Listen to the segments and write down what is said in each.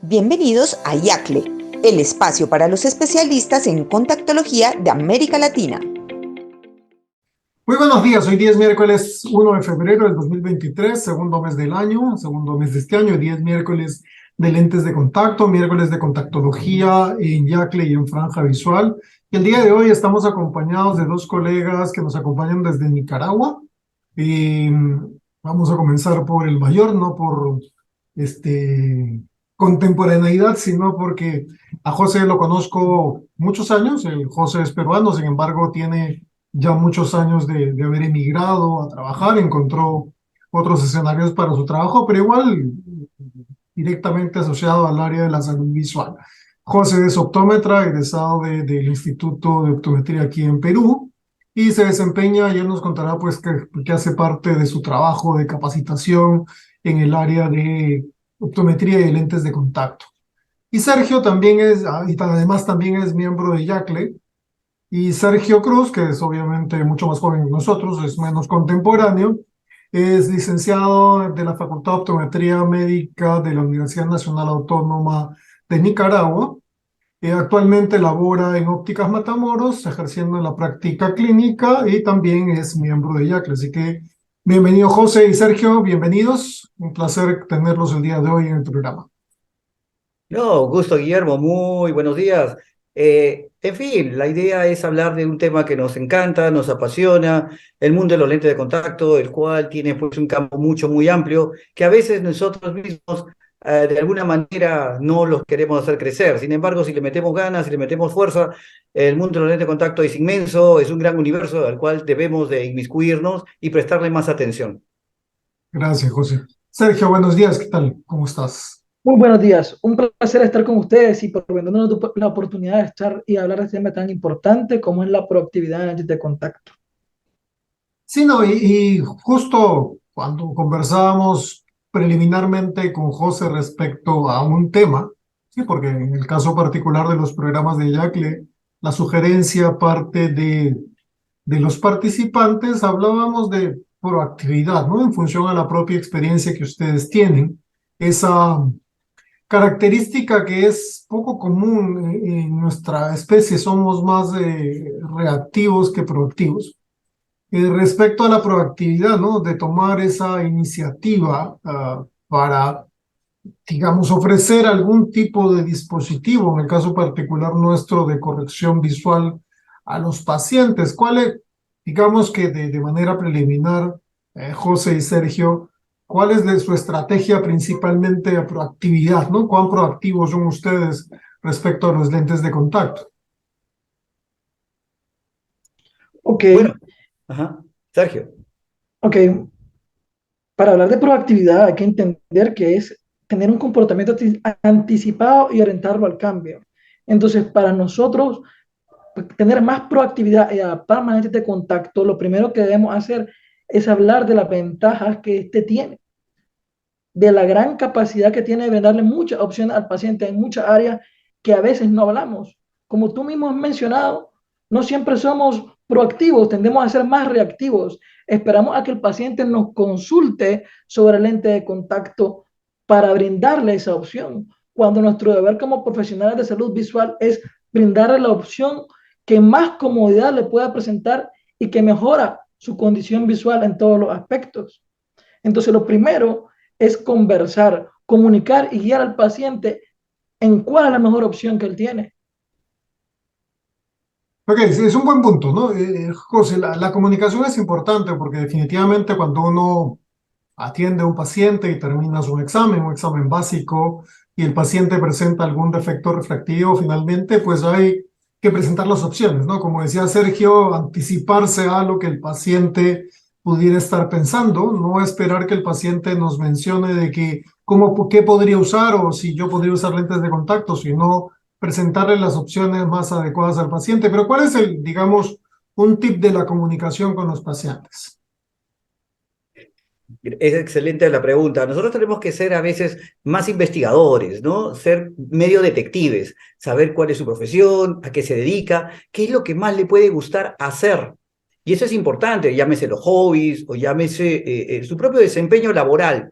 Bienvenidos a IACLE, el espacio para los especialistas en contactología de América Latina. Muy buenos días, hoy día es miércoles 1 de febrero del 2023, segundo mes del año, segundo mes de este año, día es miércoles de lentes de contacto, miércoles de contactología en IACLE y en Franja Visual. Y el día de hoy estamos acompañados de dos colegas que nos acompañan desde Nicaragua. Y vamos a comenzar por el mayor, no por contemporaneidad, sino porque a José lo conozco muchos años. El José es peruano, sin embargo tiene ya muchos años de haber emigrado a trabajar, encontró otros escenarios para su trabajo, pero igual directamente asociado al área de la salud visual. José es optómetra, egresado del Instituto de Optometría aquí en Perú, y se desempeña, y él nos contará pues que hace parte de su trabajo de capacitación en el área de optometría y lentes de contacto. Y Sergio también es, y además también es miembro de IACLE, y Sergio Cruz, que es obviamente mucho más joven que nosotros, es menos contemporáneo, es licenciado de la Facultad de Optometría Médica de la Universidad Nacional Autónoma de Nicaragua. Actualmente labora en Ópticas Matamoros, ejerciendo en la práctica clínica y también es miembro de IACLE. Así que bienvenido José y Sergio, bienvenidos. Un placer tenerlos el día de hoy en el programa. No, gusto, Guillermo, muy buenos días. En fin, la idea es hablar de un tema que nos encanta, nos apasiona, el mundo de los lentes de contacto, el cual tiene pues un campo muy amplio, que a veces nosotros mismos de alguna manera no los queremos hacer crecer. Sin embargo, si le metemos ganas, si le metemos fuerza, el mundo de los lentes de contacto es inmenso, es un gran universo al cual debemos de inmiscuirnos y prestarle más atención. Gracias, José. Sergio, buenos días, ¿qué tal? ¿Cómo estás? Muy buenos días, un placer estar con ustedes y por brindarnos la oportunidad de estar y hablar de este tema tan importante como es la proactividad en lentes de contacto. Sí, no, y justo cuando conversábamos preliminarmente con José respecto a un tema, sí, porque en el caso particular de los programas de Yacle, la sugerencia parte de los participantes, hablábamos de proactividad, ¿no? En función a la propia experiencia que ustedes tienen, esa característica que es poco común en nuestra especie, somos más reactivos que proactivos. Respecto a la proactividad, ¿no? De tomar esa iniciativa para, digamos, ofrecer algún tipo de dispositivo, en el caso particular nuestro de corrección visual a los pacientes. ¿Cuál es, digamos que de manera preliminar, José y Sergio, cuál es de su estrategia principalmente de proactividad, ¿no? ¿Cuán proactivos son ustedes respecto a los lentes de contacto? Ok, Bueno, ajá, Sergio. ok. Para hablar de proactividad hay que entender que es tener un comportamiento anticipado y orientarlo al cambio. Entonces, para nosotros, tener más proactividad y adaptar más lentes de contacto, lo primero que debemos hacer es hablar de las ventajas que este tiene, de la gran capacidad que tiene de brindarle muchas opciones al paciente en muchas áreas que a veces no hablamos. Como tú mismo has mencionado, no siempre somos proactivos, tendemos a ser más reactivos. Esperamos a que el paciente nos consulte sobre el lente de contacto para brindarle esa opción, cuando nuestro deber como profesionales de salud visual es brindarle la opción que más comodidad le pueda presentar y que mejora su condición visual en todos los aspectos. Entonces, lo primero es conversar, comunicar y guiar al paciente en cuál es la mejor opción que él tiene. Ok, sí, es un buen punto, ¿no? José, la comunicación es importante porque definitivamente cuando uno atiende a un paciente y termina un examen básico, y el paciente presenta algún defecto refractivo, finalmente, pues hay que presentar las opciones, ¿no? Como decía Sergio, anticiparse a lo que el paciente pudiera estar pensando, no esperar que el paciente nos mencione de que, qué podría usar o si yo podría usar lentes de contacto, sino presentarle las opciones más adecuadas al paciente. Pero ¿cuál es digamos, un tip de la comunicación con los pacientes? Es excelente la pregunta. Nosotros tenemos que ser a veces más investigadores, ¿no? Ser medio detectives, saber cuál es su profesión, a qué se dedica, qué es lo que más le puede gustar hacer. Y eso es importante, llámese los hobbies o llámese su propio desempeño laboral.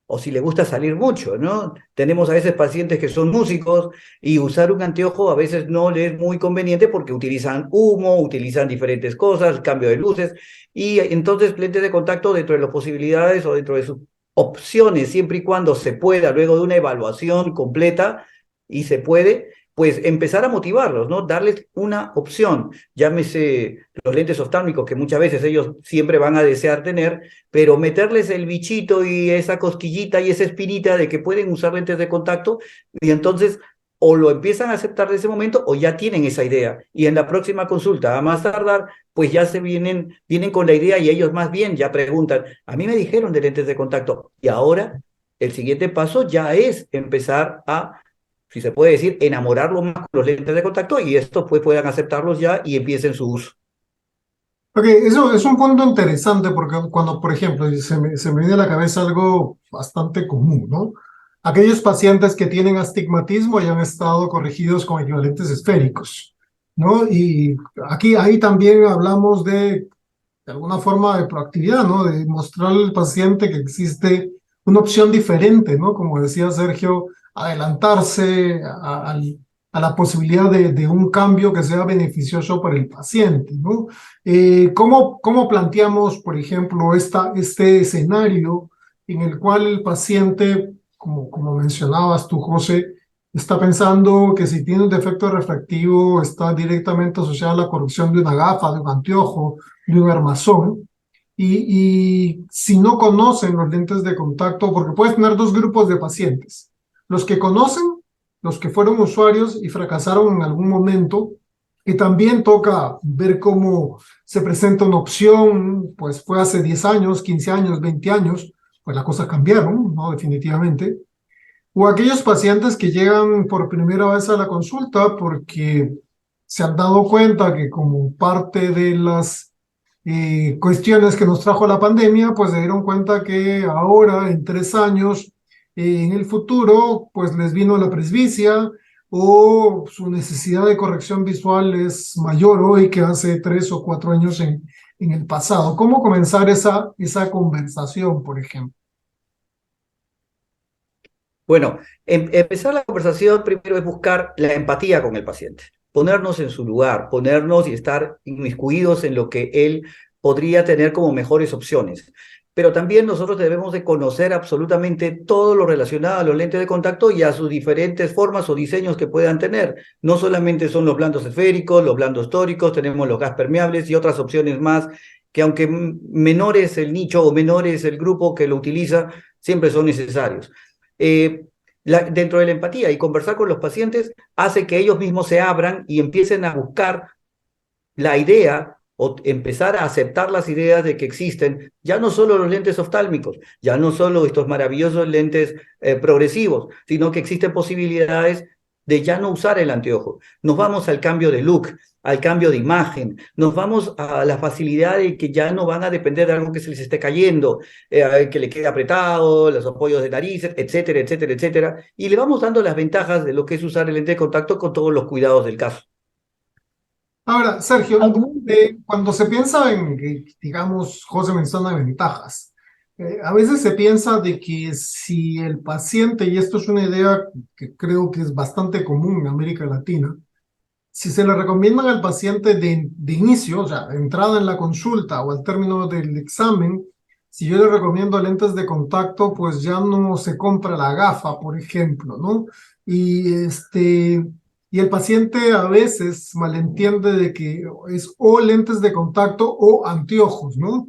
o si le gusta salir mucho, ¿no? Tenemos a veces pacientes que son músicos y usar un anteojo a veces no les es muy conveniente porque utilizan humo, utilizan diferentes cosas, cambio de luces, y entonces lentes de contacto dentro de las posibilidades o dentro de sus opciones, siempre y cuando se pueda, luego de una evaluación completa y se puede, pues empezar a motivarlos, ¿no? Darles una opción, llámese los lentes oftálmicos que muchas veces ellos siempre van a desear tener, pero meterles el bichito y esa cosquillita y esa espinita de que pueden usar lentes de contacto y entonces o lo empiezan a aceptar de ese momento o ya tienen esa idea y en la próxima consulta, a más tardar, pues ya vienen con la idea y ellos más bien ya preguntan, a mí me dijeron de lentes de contacto y ahora el siguiente paso ya es empezar a, si se puede decir, enamorarlo más con los lentes de contacto y estos pues puedan aceptarlos ya y empiecen su uso. Ok, eso es un punto interesante porque cuando, por ejemplo, se me viene a la cabeza algo bastante común, ¿no? Aquellos pacientes que tienen astigmatismo y han estado corregidos con equivalentes esféricos, ¿no? Y aquí, ahí también hablamos de alguna forma de proactividad, ¿no? De mostrarle al paciente que existe una opción diferente, ¿no? Como decía Sergio, adelantarse a la posibilidad de un cambio que sea beneficioso para el paciente, ¿no? ¿Cómo planteamos, por ejemplo, este escenario en el cual el paciente, como mencionabas tú, José, está pensando que si tiene un defecto refractivo está directamente asociado a la corrección de una gafa, de un anteojo, de un armazón, y si no conocen los lentes de contacto, porque puedes tener dos grupos de pacientes, los que conocen, los que fueron usuarios y fracasaron en algún momento, y también toca ver cómo se presenta una opción, pues fue hace 10 años, 15 años, 20 años, pues las cosas cambiaron, ¿no? Definitivamente. O aquellos pacientes que llegan por primera vez a la consulta porque se han dado cuenta que como parte de las cuestiones que nos trajo la pandemia, pues se dieron cuenta que ahora, en 3 años, en el futuro, pues les vino la presbicia o su necesidad de corrección visual es mayor hoy que hace 3 o 4 años en el pasado. ¿Cómo comenzar esa conversación, por ejemplo? Bueno, empezar la conversación primero es buscar la empatía con el paciente, ponernos en su lugar, ponernos y estar inmiscuidos en lo que él podría tener como mejores opciones. Pero también nosotros debemos de conocer absolutamente todo lo relacionado a los lentes de contacto y a sus diferentes formas o diseños que puedan tener. No solamente son los blandos esféricos, los blandos tóricos, tenemos los gas permeables y otras opciones más que aunque menor es el nicho o menor es el grupo que lo utiliza, siempre son necesarios. Dentro de la empatía y conversar con los pacientes hace que ellos mismos se abran y empiecen a buscar la idea o empezar a aceptar las ideas de que existen ya no solo los lentes oftálmicos, ya no solo estos maravillosos lentes progresivos, sino que existen posibilidades de ya no usar el anteojo. Nos vamos al cambio de look, al cambio de imagen, nos vamos a la facilidad de que ya no van a depender de algo que se les esté cayendo, que le quede apretado, los apoyos de narices, etcétera, etcétera, etcétera, y le vamos dando las ventajas de lo que es usar el lente de contacto con todos los cuidados del caso. Ahora, Sergio, ¿Algún? cuando se piensa en, digamos, José menciona ventajas, a veces se piensa de que si el paciente, y esto es una idea que creo que es bastante común en América Latina, si se le recomiendan al paciente de inicio, o sea, de entrada en la consulta o al término del examen, si yo le recomiendo lentes de contacto, pues ya no se compra la gafa, por ejemplo, ¿no? Y y el paciente a veces malentiende de que es o lentes de contacto o anteojos, ¿no?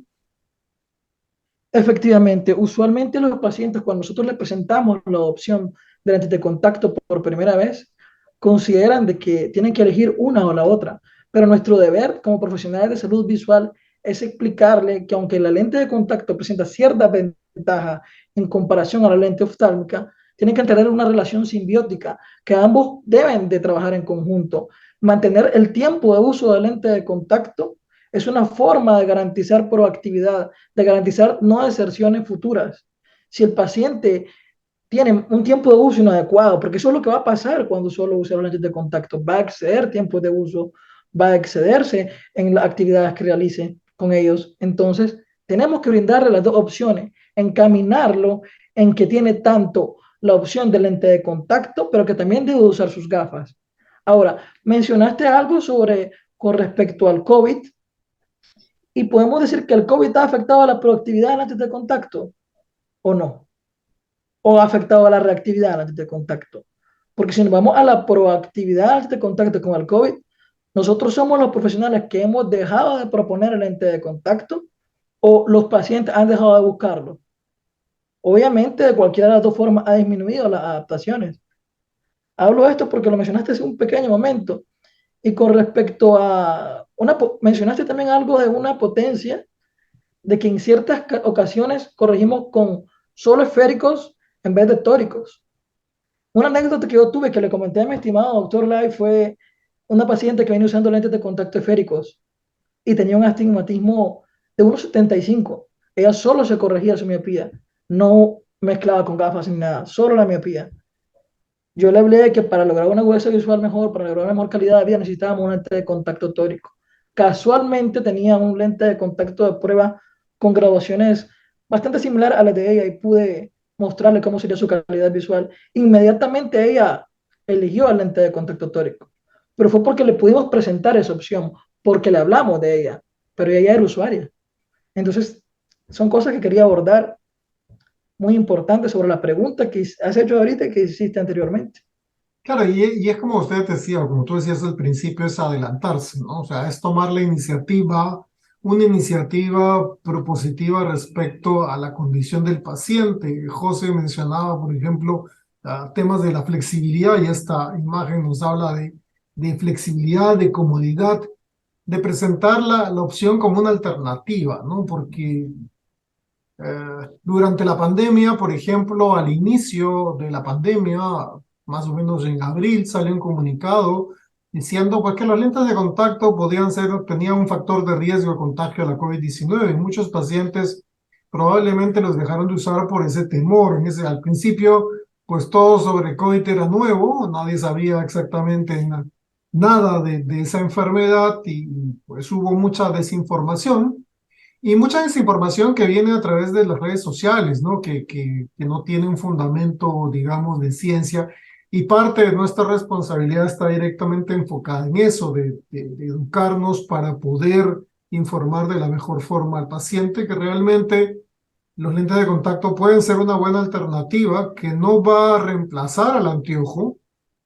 Efectivamente, usualmente los pacientes, cuando nosotros les presentamos la opción de lentes de contacto por primera vez, consideran de que tienen que elegir una o la otra. Pero nuestro deber como profesionales de salud visual es explicarle que aunque la lente de contacto presenta cierta ventaja en comparación a la lente oftálmica, tienen que tener una relación simbiótica, que ambos deben de trabajar en conjunto. Mantener el tiempo de uso de lente de contacto es una forma de garantizar proactividad, de garantizar no deserciones futuras. Si el paciente tiene un tiempo de uso inadecuado, porque eso es lo que va a pasar cuando solo usa los lentes de contacto, va a exceder tiempo de uso, va a excederse en las actividades que realice con ellos. Entonces, tenemos que brindarle las dos opciones, encaminarlo en que tiene tanto la opción de lente de contacto, pero que también debe usar sus gafas. Ahora, mencionaste algo sobre con respecto al COVID y podemos decir que el COVID ha afectado a la productividad de lentes de contacto o no, o ha afectado a la reactividad de lentes de contacto. Porque si nos vamos a la proactividad de lentes de contacto con el COVID, nosotros somos los profesionales que hemos dejado de proponer el lente de contacto o los pacientes han dejado de buscarlo. Obviamente, de cualquiera de las dos formas ha disminuido las adaptaciones. Hablo de esto porque lo mencionaste hace un pequeño momento. Y con respecto a, mencionaste también algo de una potencia, de que en ciertas ocasiones corregimos con solo esféricos en vez de tóricos. Una anécdota que yo tuve que le comenté a mi estimado doctor Lai fue una paciente que venía usando lentes de contacto esféricos y tenía un astigmatismo de 1,75. Ella solo se corregía su miopía, no mezclaba con gafas ni nada, solo la miopía. Yo le hablé de que para lograr una agudeza visual mejor, para lograr una mejor calidad de vida, necesitábamos un lente de contacto tórico. Casualmente tenía un lente de contacto de prueba con graduaciones bastante similar a las de ella y pude mostrarle cómo sería su calidad visual. Inmediatamente ella eligió el lente de contacto tórico, pero fue porque le pudimos presentar esa opción, porque le hablamos de ella, pero ella era usuaria. Entonces, son cosas que quería abordar muy importantes sobre la pregunta que has hecho ahorita y que hiciste anteriormente. Claro, y es como usted decía, o como tú decías al principio, es adelantarse, ¿no? O sea, es tomar la iniciativa, una iniciativa propositiva respecto a la condición del paciente. José mencionaba, por ejemplo, temas de la flexibilidad y esta imagen nos habla de flexibilidad, de comodidad, de presentar la opción como una alternativa, ¿no? Porque durante la pandemia, por ejemplo, al inicio de la pandemia, más o menos en abril, salió un comunicado diciendo pues, que las lentes de contacto tenían un factor de riesgo de contagio a la COVID-19 y muchos pacientes probablemente los dejaron de usar por ese temor. Al principio, pues todo sobre COVID era nuevo, nadie sabía exactamente nada de esa enfermedad y pues hubo mucha desinformación. Y mucha desinformación que viene a través de las redes sociales, ¿no? Que no tiene un fundamento, digamos, de ciencia. Y parte de nuestra responsabilidad está directamente enfocada en eso, de educarnos para poder informar de la mejor forma al paciente, que realmente los lentes de contacto pueden ser una buena alternativa que no va a reemplazar al anteojo,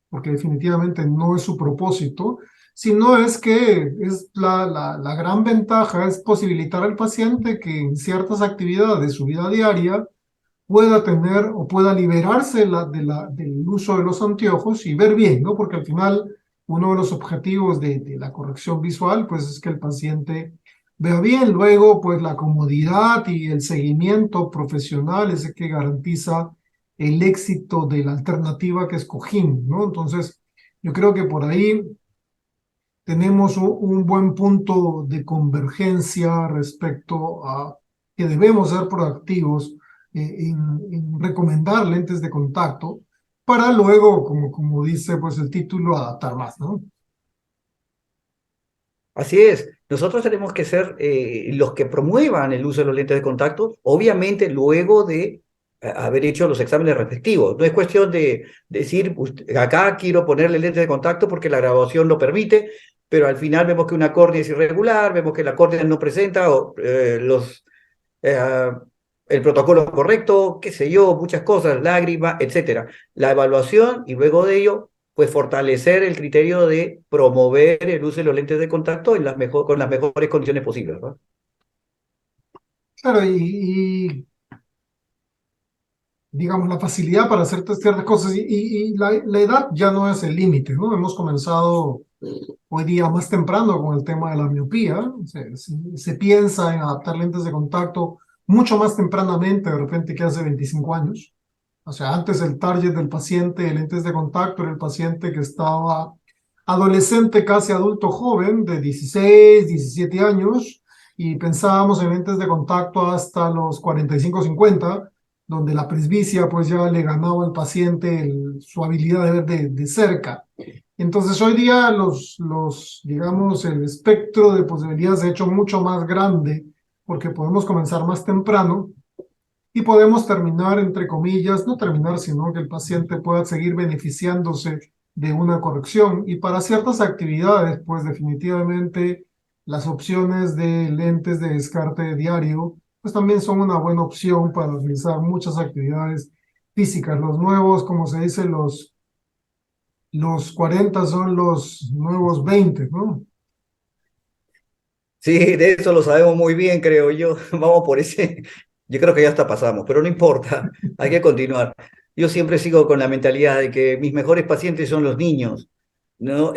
porque definitivamente no es su propósito, sino es que es la gran ventaja es posibilitar al paciente que en ciertas actividades de su vida diaria pueda tener o pueda liberarse del uso de los anteojos y ver bien, ¿no? Porque al final uno de los objetivos de la corrección visual pues es que el paciente vea bien. Luego pues la comodidad y el seguimiento profesional es el que garantiza el éxito de la alternativa que escogimos, ¿no? Entonces yo creo que por ahí tenemos un buen punto de convergencia respecto a que debemos ser proactivos en recomendar lentes de contacto para luego, como dice pues el título, adaptar más, ¿no? Así es, nosotros tenemos que ser los que promuevan el uso de los lentes de contacto, obviamente luego de haber hecho los exámenes respectivos. No es cuestión de decir, acá quiero ponerle lentes de contacto porque la graduación lo permite, pero al final vemos que una córnea es irregular, vemos que la córnea no presenta eh, el protocolo correcto, qué sé yo, muchas cosas, lágrimas, etcétera. La evaluación y luego de ello pues fortalecer el criterio de promover el uso de los lentes de contacto en con las mejores condiciones posibles, ¿no? Claro, y digamos, la facilidad para hacer ciertas cosas y la edad ya no es el límite, ¿no? Hemos comenzado hoy día más temprano con el tema de la miopía. Se piensa en adaptar lentes de contacto mucho más tempranamente, de repente, que hace 25 años. O sea, antes el target del paciente de lentes de contacto era el paciente que estaba adolescente, casi adulto joven, de 16, 17 años, y pensábamos en lentes de contacto hasta los 45, 50, donde la presbicia pues ya le ganaba al paciente su habilidad de ver de cerca. Entonces hoy día digamos, el espectro de posibilidades se ha hecho mucho más grande porque podemos comenzar más temprano y podemos terminar, entre comillas, no terminar, sino que el paciente pueda seguir beneficiándose de una corrección. Y para ciertas actividades, pues definitivamente las opciones de lentes de descarte diario, pues también son una buena opción para realizar muchas actividades físicas. Los nuevos, como se dice, los 40 son los nuevos 20, ¿no? Sí, de eso lo sabemos muy bien, creo yo. Vamos por ese. Yo creo que ya hasta pasamos, pero no importa, hay que continuar. Yo siempre sigo con la mentalidad de que mis mejores pacientes son los niños, ¿no?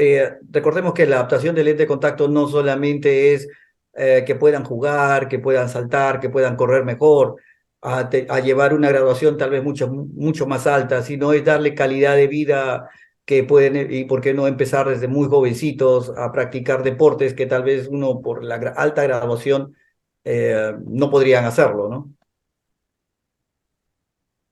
Recordemos que la adaptación del lente de contacto no solamente es que puedan jugar, que puedan saltar, que puedan correr mejor, a llevar una graduación tal vez mucho más alta, sino es darle calidad de vida que pueden, y por qué no empezar desde muy jovencitos a practicar deportes que tal vez uno por la alta graduación no podrían hacerlo, ¿no?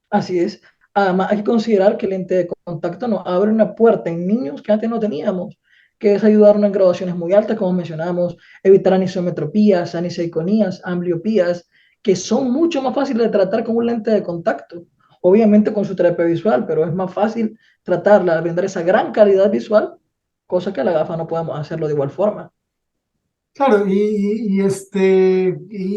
Así es. Además, hay que considerar que el lente de contacto nos abre una puerta en niños que antes no teníamos, que es ayudarnos en graduaciones muy altas, como mencionamos, evitar anisometropías, aniseiconías, ambliopías, que son mucho más fáciles de tratar con un lente de contacto. Obviamente con su terapia visual, pero es más fácil tratarla, brindar esa gran calidad visual, cosa que la gafa no podemos hacerlo de igual forma. Claro, y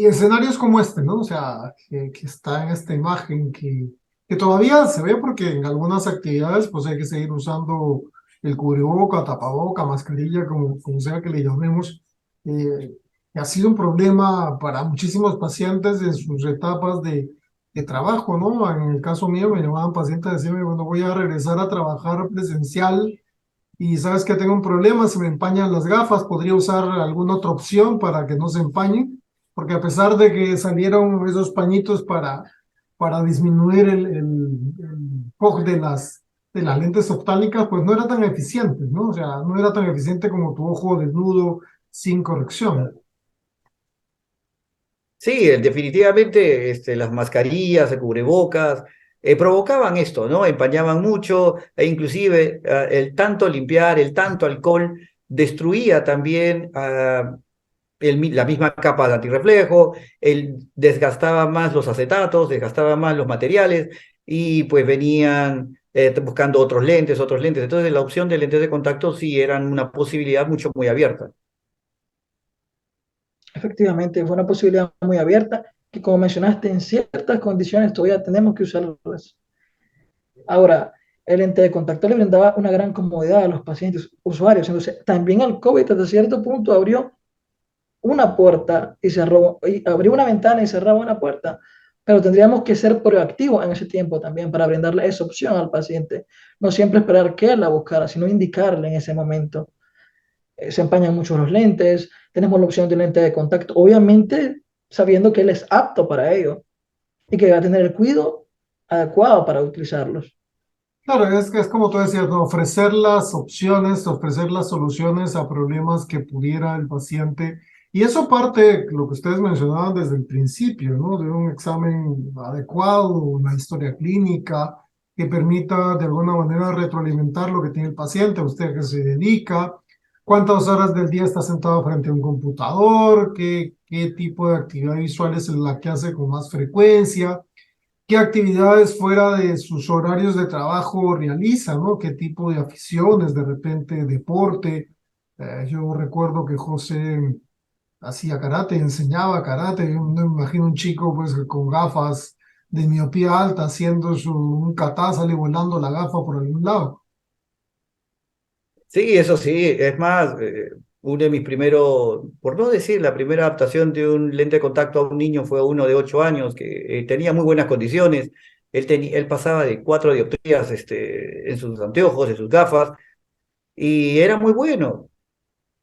escenarios como este, ¿no? O sea, que está en esta imagen que todavía se ve porque en algunas actividades pues hay que seguir usando el cubreboca, tapaboca, mascarilla, como sea que le llamemos. Eh, que ha sido un problema para muchísimos pacientes en sus etapas de trabajo, ¿no? En el caso mío me llamaban pacientes a decirme, bueno, voy a regresar a trabajar presencial y sabes que tengo un problema, se me empañan las gafas, podría usar alguna otra opción para que no se empañen, porque a pesar de que salieron esos pañitos para disminuir el fog de las lentes oftálmicas, pues no era tan eficiente, ¿no? O sea, no era tan eficiente como tu ojo desnudo sin corrección. Sí, definitivamente las mascarillas, el cubrebocas, provocaban esto, ¿no? Empañaban mucho e inclusive el tanto limpiar, el tanto alcohol destruía también la misma capa de antirreflejo, desgastaba más los acetatos, desgastaba más los materiales y pues venían buscando otros lentes. Entonces la opción de lentes de contacto sí eran una posibilidad mucho muy abierta. Efectivamente, fue una posibilidad muy abierta que, como mencionaste, en ciertas condiciones todavía tenemos que usarlas. Ahora, el lente de contacto le brindaba una gran comodidad a los pacientes usuarios. Entonces, también el COVID hasta cierto punto abrió una puerta y cerró, y abrió una ventana y cerraba una puerta. Pero tendríamos que ser proactivos en ese tiempo también para brindarle esa opción al paciente. No siempre esperar que él la buscara, sino indicarle en ese momento. Se empañan mucho los lentes, tenemos la opción de un lente de contacto, obviamente sabiendo que él es apto para ello y que va a tener el cuidado adecuado para utilizarlos. Claro, es que es como tú decías, ¿no? Ofrecer las opciones, ofrecer las soluciones a problemas que pudiera el paciente. Y eso parte de lo que ustedes mencionaban desde el principio, ¿no? De un examen adecuado, una historia clínica que permita de alguna manera retroalimentar lo que tiene el paciente, a usted que se dedica, cuántas horas del día está sentado frente a un computador, qué tipo de actividad visual es la que hace con más frecuencia, qué actividades fuera de sus horarios de trabajo realiza, ¿no? Qué tipo de aficiones, de repente deporte. Yo recuerdo que José hacía karate, enseñaba karate. Yo no me imagino un chico pues con gafas de miopía alta haciendo un kata, sale volando la gafa por algún lado. Sí, eso sí, es más, uno de mis primeros, por no decir, la primera adaptación de un lente de contacto a un niño fue uno de 8 años que tenía muy buenas condiciones. Él pasaba de 4 dioptrías en sus anteojos, en sus gafas, y era muy bueno.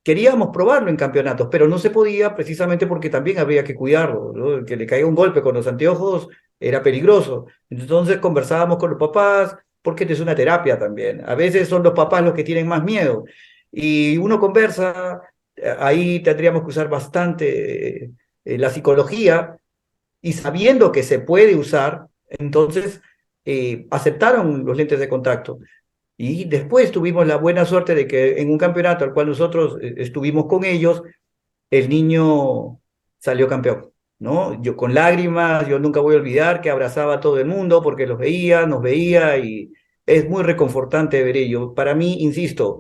Queríamos probarlo en campeonatos, pero no se podía precisamente porque también habría que cuidarlo, ¿no? Que le caiga un golpe con los anteojos era peligroso. Entonces conversábamos con los papás, porque esto es una terapia también. A veces son los papás los que tienen más miedo. Y uno conversa, ahí tendríamos que usar bastante la psicología y sabiendo que se puede usar, entonces aceptaron los lentes de contacto. Y después tuvimos la buena suerte de que en un campeonato al cual nosotros estuvimos con ellos, el niño salió campeón. ¿no? Yo con lágrimas, yo nunca voy a olvidar que abrazaba a todo el mundo porque los veía, nos veía y es muy reconfortante ver ello. Para mí, insisto,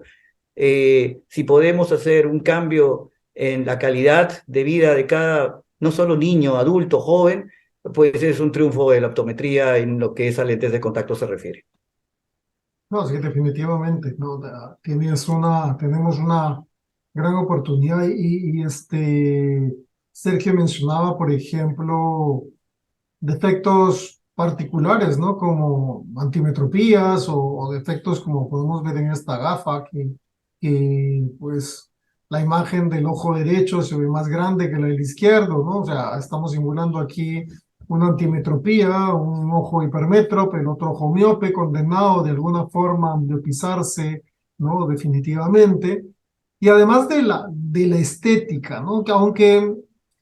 si podemos hacer un cambio en la calidad de vida de cada, no solo niño, adulto, joven, pues es un triunfo de la optometría en lo que es a lentes de contacto se refiere. No, sí, definitivamente, ¿no? Tenemos una gran oportunidad Sergio mencionaba, por ejemplo, defectos particulares, ¿no? Como antimetropías o defectos como podemos ver en esta gafa, pues la imagen del ojo derecho se ve más grande que la del izquierdo, ¿no? O sea, estamos simulando aquí una antimetropía, un ojo hipermétrope, el otro ojo miope, condenado de alguna forma a miopizarse, ¿no? Definitivamente. Y además de la estética, ¿no? Que aunque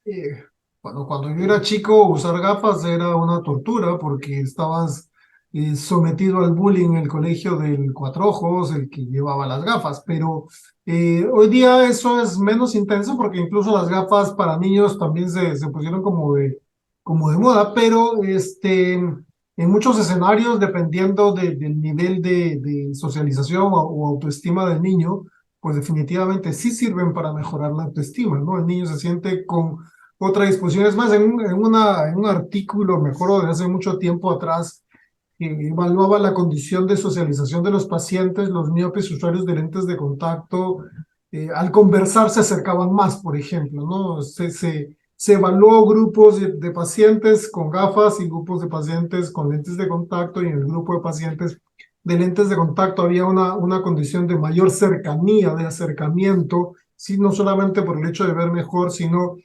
eh, cuando yo era chico, usar gafas era una tortura porque estabas sometido al bullying en el colegio del cuatro ojos, el que llevaba las gafas. Pero hoy día eso es menos intenso porque incluso las gafas para niños también se pusieron como de moda, pero en muchos escenarios, dependiendo del nivel de socialización o autoestima del niño, pues definitivamente sí sirven para mejorar la autoestima, ¿no? El niño se siente con otra disposición. Es más, en un artículo, me acuerdo de hace mucho tiempo atrás, que evaluaba la condición de socialización de los pacientes, los miopes usuarios de lentes de contacto, al conversar se acercaban más, por ejemplo, ¿no? Se evaluó grupos de pacientes con gafas y grupos de pacientes con lentes de contacto, y en el grupo de pacientes de lentes de contacto había una condición de mayor cercanía, de acercamiento, sí, no solamente por el hecho de ver mejor, sino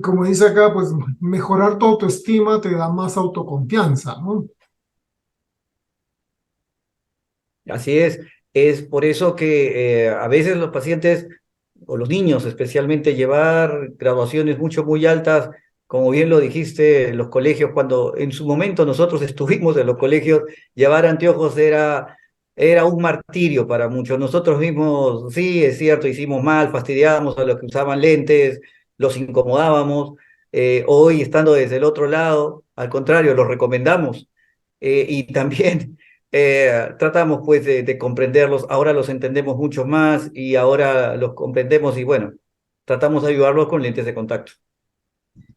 como dice acá, pues mejorar tu autoestima te da más autoconfianza, ¿no? Así es por eso que a veces los pacientes o los niños especialmente llevar graduaciones muy altas, como bien lo dijiste, en los colegios, cuando en su momento nosotros estuvimos en los colegios, llevar anteojos era un martirio para muchos. Nosotros mismos, sí, es cierto, hicimos mal, fastidiábamos a los que usaban lentes, los incomodábamos. Hoy, estando desde el otro lado, al contrario, los recomendamos. Y también tratamos pues de comprenderlos, ahora los entendemos mucho más y ahora los comprendemos y bueno, tratamos de ayudarlos con lentes de contacto.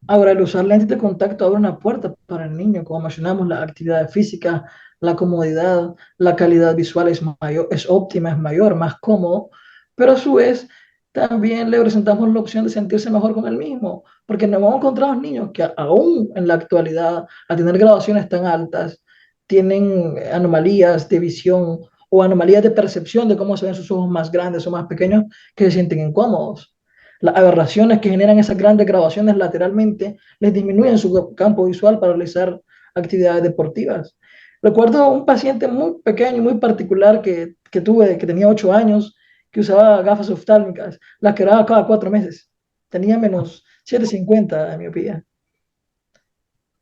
Ahora, el usar lentes de contacto abre una puerta para el niño, como mencionamos, la actividad física, la comodidad, la calidad visual es mayor, es óptima, es mayor, más cómodo, pero a su vez también le presentamos la opción de sentirse mejor con él mismo, porque nos hemos encontrado niños que aún en la actualidad, al tener graduaciones tan altas, tienen anomalías de visión o anomalías de percepción de cómo se ven sus ojos más grandes o más pequeños, que se sienten incómodos. Las aberraciones que generan esas grandes grabaciones lateralmente les disminuyen su campo visual para realizar actividades deportivas. Recuerdo un paciente muy pequeño, muy particular que tuve, que tenía 8 años, que usaba gafas oftálmicas, las que grababa cada 4 meses. Tenía menos 750 de miopía.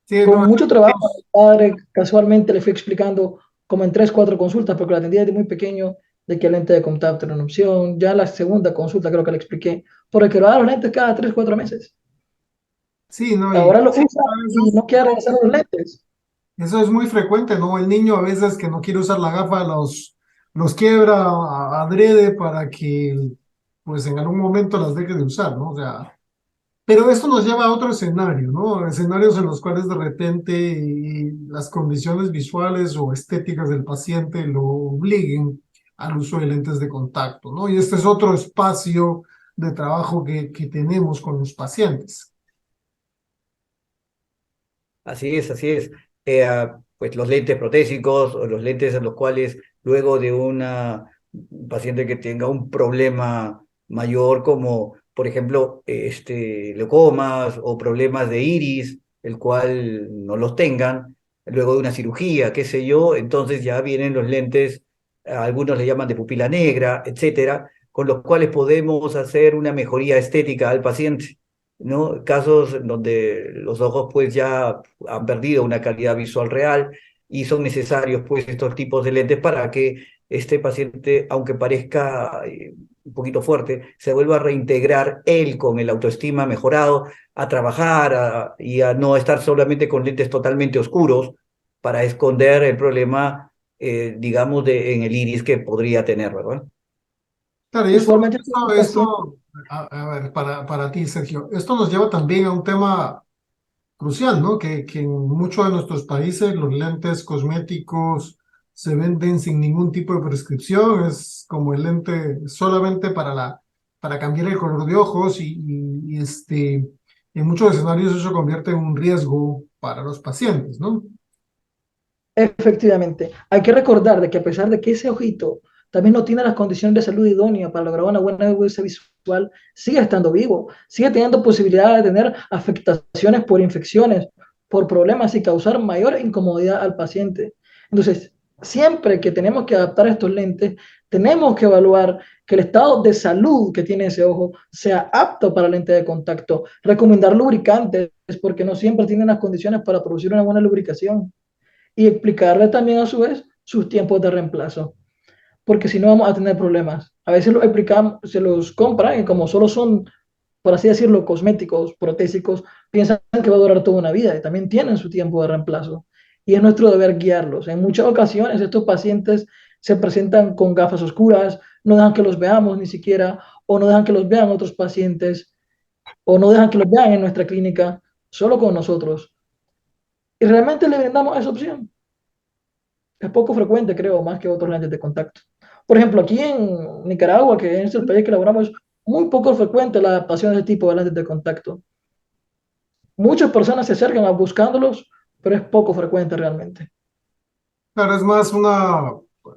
Sí, Con no, mucho trabajo, el padre casualmente le fui explicando como en 3, 4 consultas, porque lo atendía desde muy pequeño, de que lente de contacto era una opción. Ya la segunda consulta creo que le expliqué, porque grababa los lentes cada 3, 4 meses. sí, no, y Ahora lo usa y no quiere regresar los lentes. eso es muy frecuente, ¿no? El niño a veces que no quiere usar la gafa los quiebra adrede para que, pues en algún momento las deje de usar, ¿no? O sea, pero esto nos lleva a otro escenario, ¿no? Escenarios en los cuales de repente las condiciones visuales o estéticas del paciente lo obliguen al uso de lentes de contacto, ¿no? Y este es otro espacio de trabajo que tenemos con los pacientes. Así es, así es. Pues los lentes protésicos o los lentes en los cuales luego de un paciente que tenga un problema mayor como por ejemplo leucomas o problemas de iris, el cual no los tengan, luego de una cirugía, qué sé yo, entonces ya vienen los lentes, algunos le llaman de pupila negra, etcétera, con los cuales podemos hacer una mejoría estética al paciente. ¿No? Casos en donde los ojos pues ya han perdido una calidad visual real y son necesarios pues estos tipos de lentes para que este paciente, aunque parezca un poquito fuerte, se vuelva a reintegrar él con el autoestima mejorado, a trabajar y a no estar solamente con lentes totalmente oscuros para esconder el problema, digamos, en el iris que podría tener, ¿verdad? Claro, y Usualmente estos pacientes, a ver, para ti, Sergio, esto nos lleva también a un tema crucial, ¿no? Que en muchos de nuestros países los lentes cosméticos se venden sin ningún tipo de prescripción, es como el lente solamente para cambiar el color de ojos en muchos escenarios eso se convierte en un riesgo para los pacientes, ¿no? efectivamente, hay que recordar de que a pesar de que ese ojito también no tiene las condiciones de salud idóneas para lograr una buena audiencia visual, sigue estando vivo, sigue teniendo posibilidad de tener afectaciones por infecciones, por problemas y causar mayor incomodidad al paciente. Entonces, siempre que tenemos que adaptar estos lentes, tenemos que evaluar que el estado de salud que tiene ese ojo sea apto para lente de contacto, recomendar lubricantes, porque no siempre tienen las condiciones para producir una buena lubricación y explicarle también a su vez sus tiempos de reemplazo, porque si no vamos a tener problemas. A veces los explicamos, se los compran y como solo son, por así decirlo, cosméticos, protésicos, piensan que va a durar toda una vida y también tienen su tiempo de reemplazo. Y es nuestro deber guiarlos. En muchas ocasiones estos pacientes se presentan con gafas oscuras, no dejan que los veamos ni siquiera, o no dejan que los vean otros pacientes, o no dejan que los vean en nuestra clínica, solo con nosotros. Y realmente le brindamos esa opción. Es poco frecuente, creo, más que otros lentes de contacto. Por ejemplo, aquí en Nicaragua, que es el país que elaboramos, es muy poco frecuente la adaptación de ese tipo de lentes de contacto. Muchas personas se acercan a buscándolos, pero es poco frecuente realmente. Claro, es más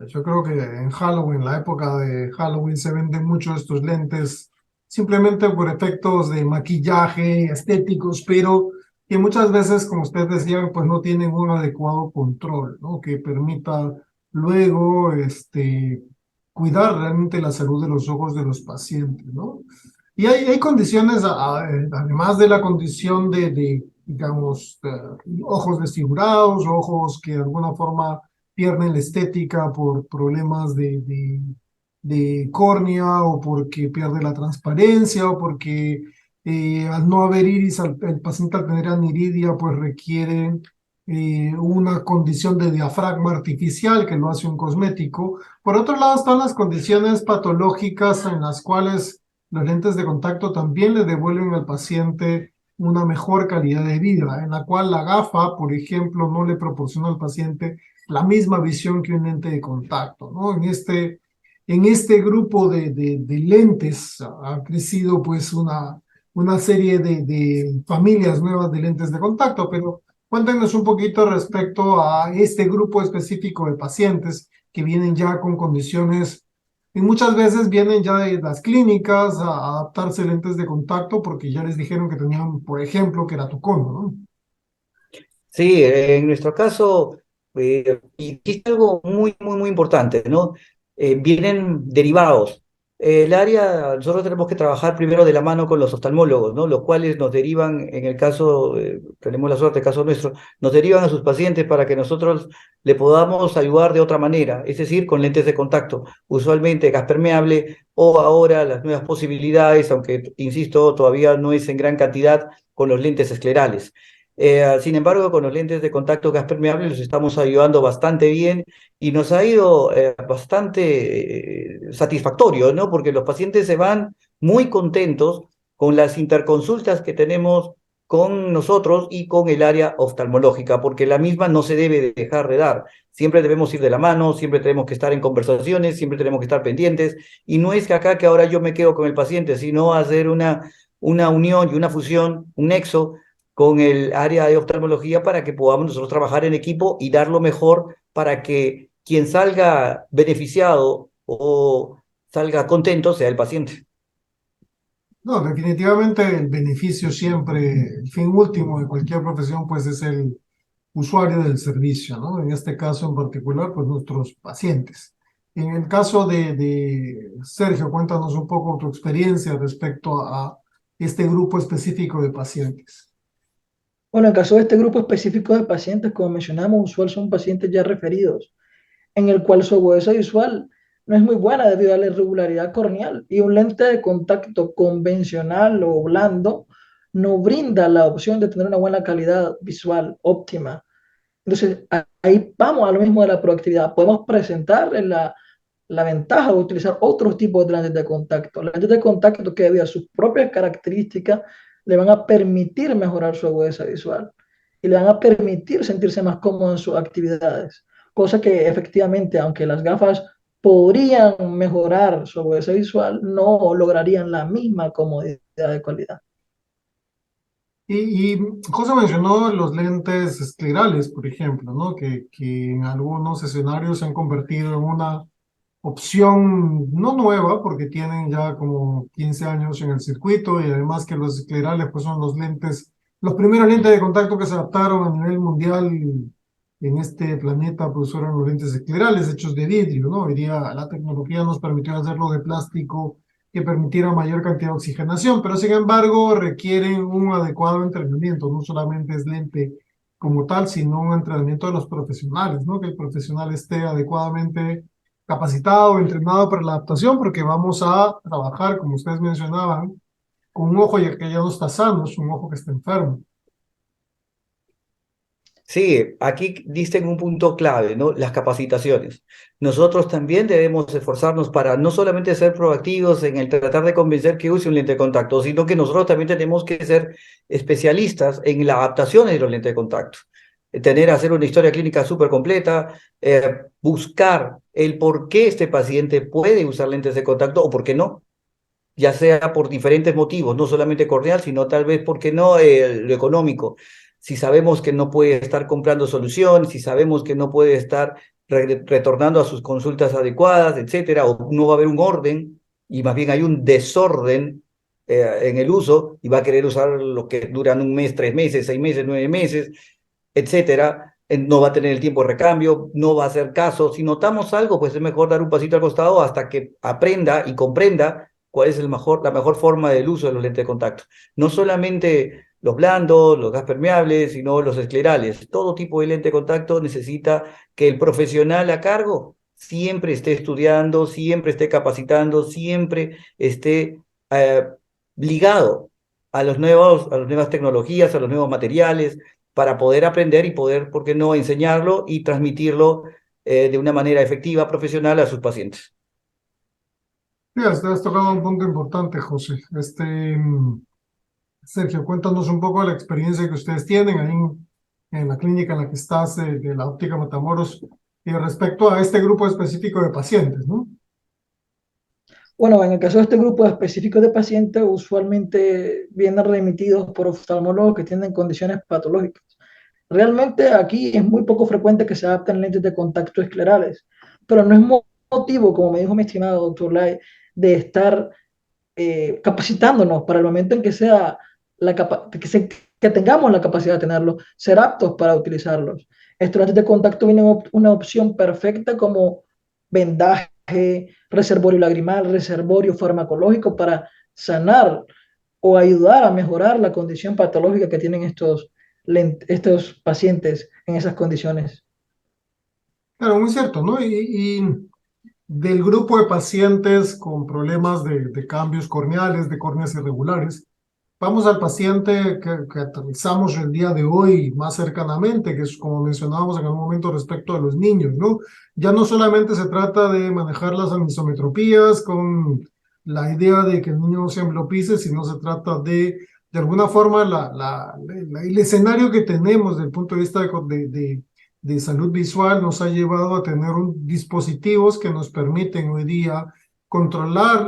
yo creo que en Halloween, la época de Halloween, se venden mucho estos lentes simplemente por efectos de maquillaje, estéticos, pero que muchas veces, como usted decía, pues no tienen un adecuado control, ¿no? Que permita luego, cuidar realmente la salud de los ojos de los pacientes, ¿no? Y hay condiciones, además de la condición digamos, ojos desfigurados, ojos que de alguna forma pierden la estética por problemas de córnea o porque pierde la transparencia o porque al no haber iris, el paciente al tener aniridia, pues requiere una condición de diafragma artificial que lo hace un cosmético. Por otro lado están las condiciones patológicas en las cuales los lentes de contacto también le devuelven al paciente una mejor calidad de vida, en la cual la gafa, por ejemplo, no le proporciona al paciente la misma visión que un lente de contacto, ¿no? En este grupo de lentes ha crecido pues una serie de familias nuevas de lentes de contacto, pero cuéntenos un poquito respecto a este grupo específico de pacientes que vienen ya con condiciones y muchas veces vienen ya de las clínicas a adaptarse lentes de contacto porque ya les dijeron que tenían, por ejemplo, queratocono, ¿no? Sí, en nuestro caso, y dijiste algo muy importante, ¿no? Vienen derivados. El área, nosotros tenemos que trabajar primero de la mano con los oftalmólogos, ¿no? Los cuales nos derivan, en el caso, tenemos la suerte, caso nuestro, nos derivan a sus pacientes para que nosotros le podamos ayudar de otra manera, es decir, con lentes de contacto, usualmente gas permeable o ahora las nuevas posibilidades, aunque, insisto, todavía no es en gran cantidad, con los lentes esclerales. Sin embargo, con los lentes de contacto gas permeable los estamos ayudando bastante bien y nos ha ido bastante satisfactorio, ¿no? Porque los pacientes se van muy contentos con las interconsultas que tenemos con nosotros y con el área oftalmológica, porque la misma no se debe de dejar de dar. Siempre debemos ir de la mano, siempre tenemos que estar en conversaciones, siempre tenemos que estar pendientes, y no es que acá que ahora yo me quedo con el paciente, sino hacer una unión y una fusión, un nexo con el área de oftalmología para que podamos nosotros trabajar en equipo y dar lo mejor para que quien salga beneficiado o salga contento sea el paciente. No, definitivamente el beneficio siempre, el fin último de cualquier profesión, pues es el usuario del servicio, ¿no? En este caso en particular, pues nuestros pacientes. En el caso de Sergio, cuéntanos un poco tu experiencia respecto a este grupo específico de pacientes. Bueno, en el caso de este grupo específico de pacientes, como mencionamos, usual son pacientes ya referidos, en el cual su agudeza visual no es muy buena debido a la irregularidad corneal y un lente de contacto convencional o blando no brinda la opción de tener una buena calidad visual óptima. Entonces, ahí vamos a lo mismo de la proactividad. Podemos presentar la ventaja de utilizar otros tipos de lentes de contacto. Lentes de contacto que debido a sus propias características le van a permitir mejorar su agudeza visual y le van a permitir sentirse más cómodo en sus actividades. Cosa que efectivamente, aunque las gafas podrían mejorar su agudeza visual, no lograrían la misma comodidad de calidad. Y José mencionó los lentes esclerales, por ejemplo, ¿no? Que en algunos escenarios se han convertido en una opción no nueva, porque tienen ya como 15 años en el circuito, y además que los esclerales pues son los lentes, los primeros lentes de contacto que se adaptaron a nivel mundial en este planeta, pues fueron los lentes esclerales hechos de vidrio, ¿no? Hoy día la tecnología nos permitió hacerlo de plástico que permitiera mayor cantidad de oxigenación, pero sin embargo requieren un adecuado entrenamiento, no solamente es lente como tal, sino un entrenamiento de los profesionales, ¿no? Que el profesional esté adecuadamente capacitado, entrenado para la adaptación, porque vamos a trabajar, como ustedes mencionaban, con un ojo ya que ya no está sano, es un ojo que está enfermo. Sí, aquí diste en un punto clave, ¿no? Las capacitaciones. Nosotros también debemos esforzarnos para no solamente ser proactivos en el tratar de convencer que use un lente de contacto, sino que nosotros también tenemos que ser especialistas en la adaptación de los lentes de contacto. Hacer una historia clínica súper completa, buscar el por qué este paciente puede usar lentes de contacto o por qué no, ya sea por diferentes motivos, no solamente corneal, sino tal vez, ¿por qué no?, lo económico. Si sabemos que no puede estar comprando solución, si sabemos que no puede estar retornando a sus consultas adecuadas, etcétera, o no va a haber un orden y más bien hay un desorden en el uso y va a querer usar lo que duran un mes, 3 meses, 6 meses, 9 meses, etcétera, no va a tener el tiempo de recambio, no va a hacer caso. Si notamos algo, pues es mejor dar un pasito al costado hasta que aprenda y comprenda cuál es la mejor forma del uso de los lentes de contacto. No solamente los blandos, los gas permeables, sino los esclerales. Todo tipo de lente de contacto necesita que el profesional a cargo siempre esté estudiando, siempre esté capacitando, siempre esté ligado a las nuevas tecnologías, a los nuevos materiales, para poder aprender y poder, ¿por qué no?, enseñarlo y transmitirlo de una manera efectiva, profesional a sus pacientes. Sí, has tocado un punto importante, José. Sergio, cuéntanos un poco de la experiencia que ustedes tienen ahí en la clínica en la que estás de la óptica Matamoros y respecto a este grupo específico de pacientes, ¿no? Bueno, en el caso de este grupo específico de pacientes, usualmente vienen remitidos por oftalmólogos que tienen condiciones patológicas. Realmente aquí es muy poco frecuente que se adapten lentes de contacto esclerales, pero no es motivo, como me dijo mi estimado doctor Lai, de estar capacitándonos para el momento en que sea que tengamos la capacidad de tenerlos, ser aptos para utilizarlos. Estos lentes de contacto vienen una opción perfecta como vendaje, reservorio lagrimal, reservorio farmacológico para sanar o ayudar a mejorar la condición patológica que tienen estos pacientes en esas condiciones. Claro, muy cierto, ¿no? Y del grupo de pacientes con problemas de cambios corneales, de córneas irregulares, vamos al paciente que aterrizamos el día de hoy más cercanamente, que es como mencionábamos en algún momento respecto a los niños, ¿no? Ya no solamente se trata de manejar las anisometropías con la idea de que el niño no se amblopice, sino se trata de alguna forma, el escenario que tenemos desde el punto de vista de salud visual nos ha llevado a tener dispositivos que nos permiten hoy día controlar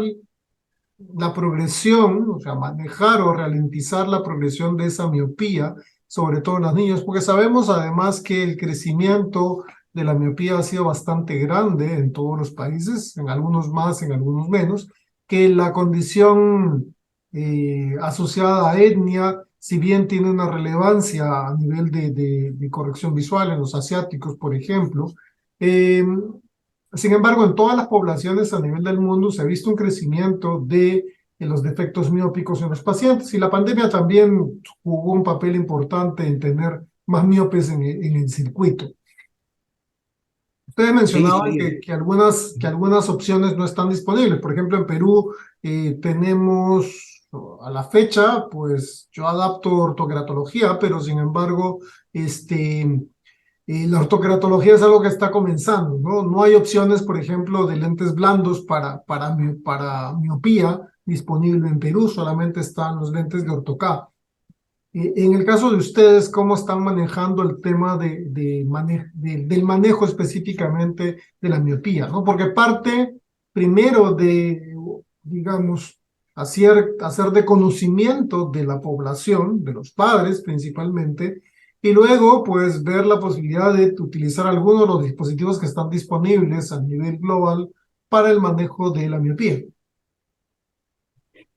la progresión, o sea, manejar o ralentizar la progresión de esa miopía, sobre todo en los niños, porque sabemos además que el crecimiento de la miopía ha sido bastante grande en todos los países, en algunos más, en algunos menos, que la condición asociada a etnia, si bien tiene una relevancia a nivel de corrección visual en los asiáticos, por ejemplo, sin embargo, en todas las poblaciones a nivel del mundo se ha visto un crecimiento de los defectos miópicos en los pacientes y la pandemia también jugó un papel importante en tener más miopes en el circuito. Ustedes Sí, mencionaban sí. que algunas opciones no están disponibles. Por ejemplo, en Perú tenemos a la fecha, pues yo adapto ortogratología, pero sin embargo, la ortogratología es algo que está comenzando, ¿no? No hay opciones, por ejemplo, de lentes blandos para miopía disponible en Perú, solamente están los lentes de ortoca. En el caso de ustedes, ¿cómo están manejando el tema del manejo específicamente de la miopía, ¿no? Porque parte primero de, digamos, hacer de conocimiento de la población, de los padres principalmente, y luego, pues, ver la posibilidad de utilizar algunos de los dispositivos que están disponibles a nivel global para el manejo de la miopía.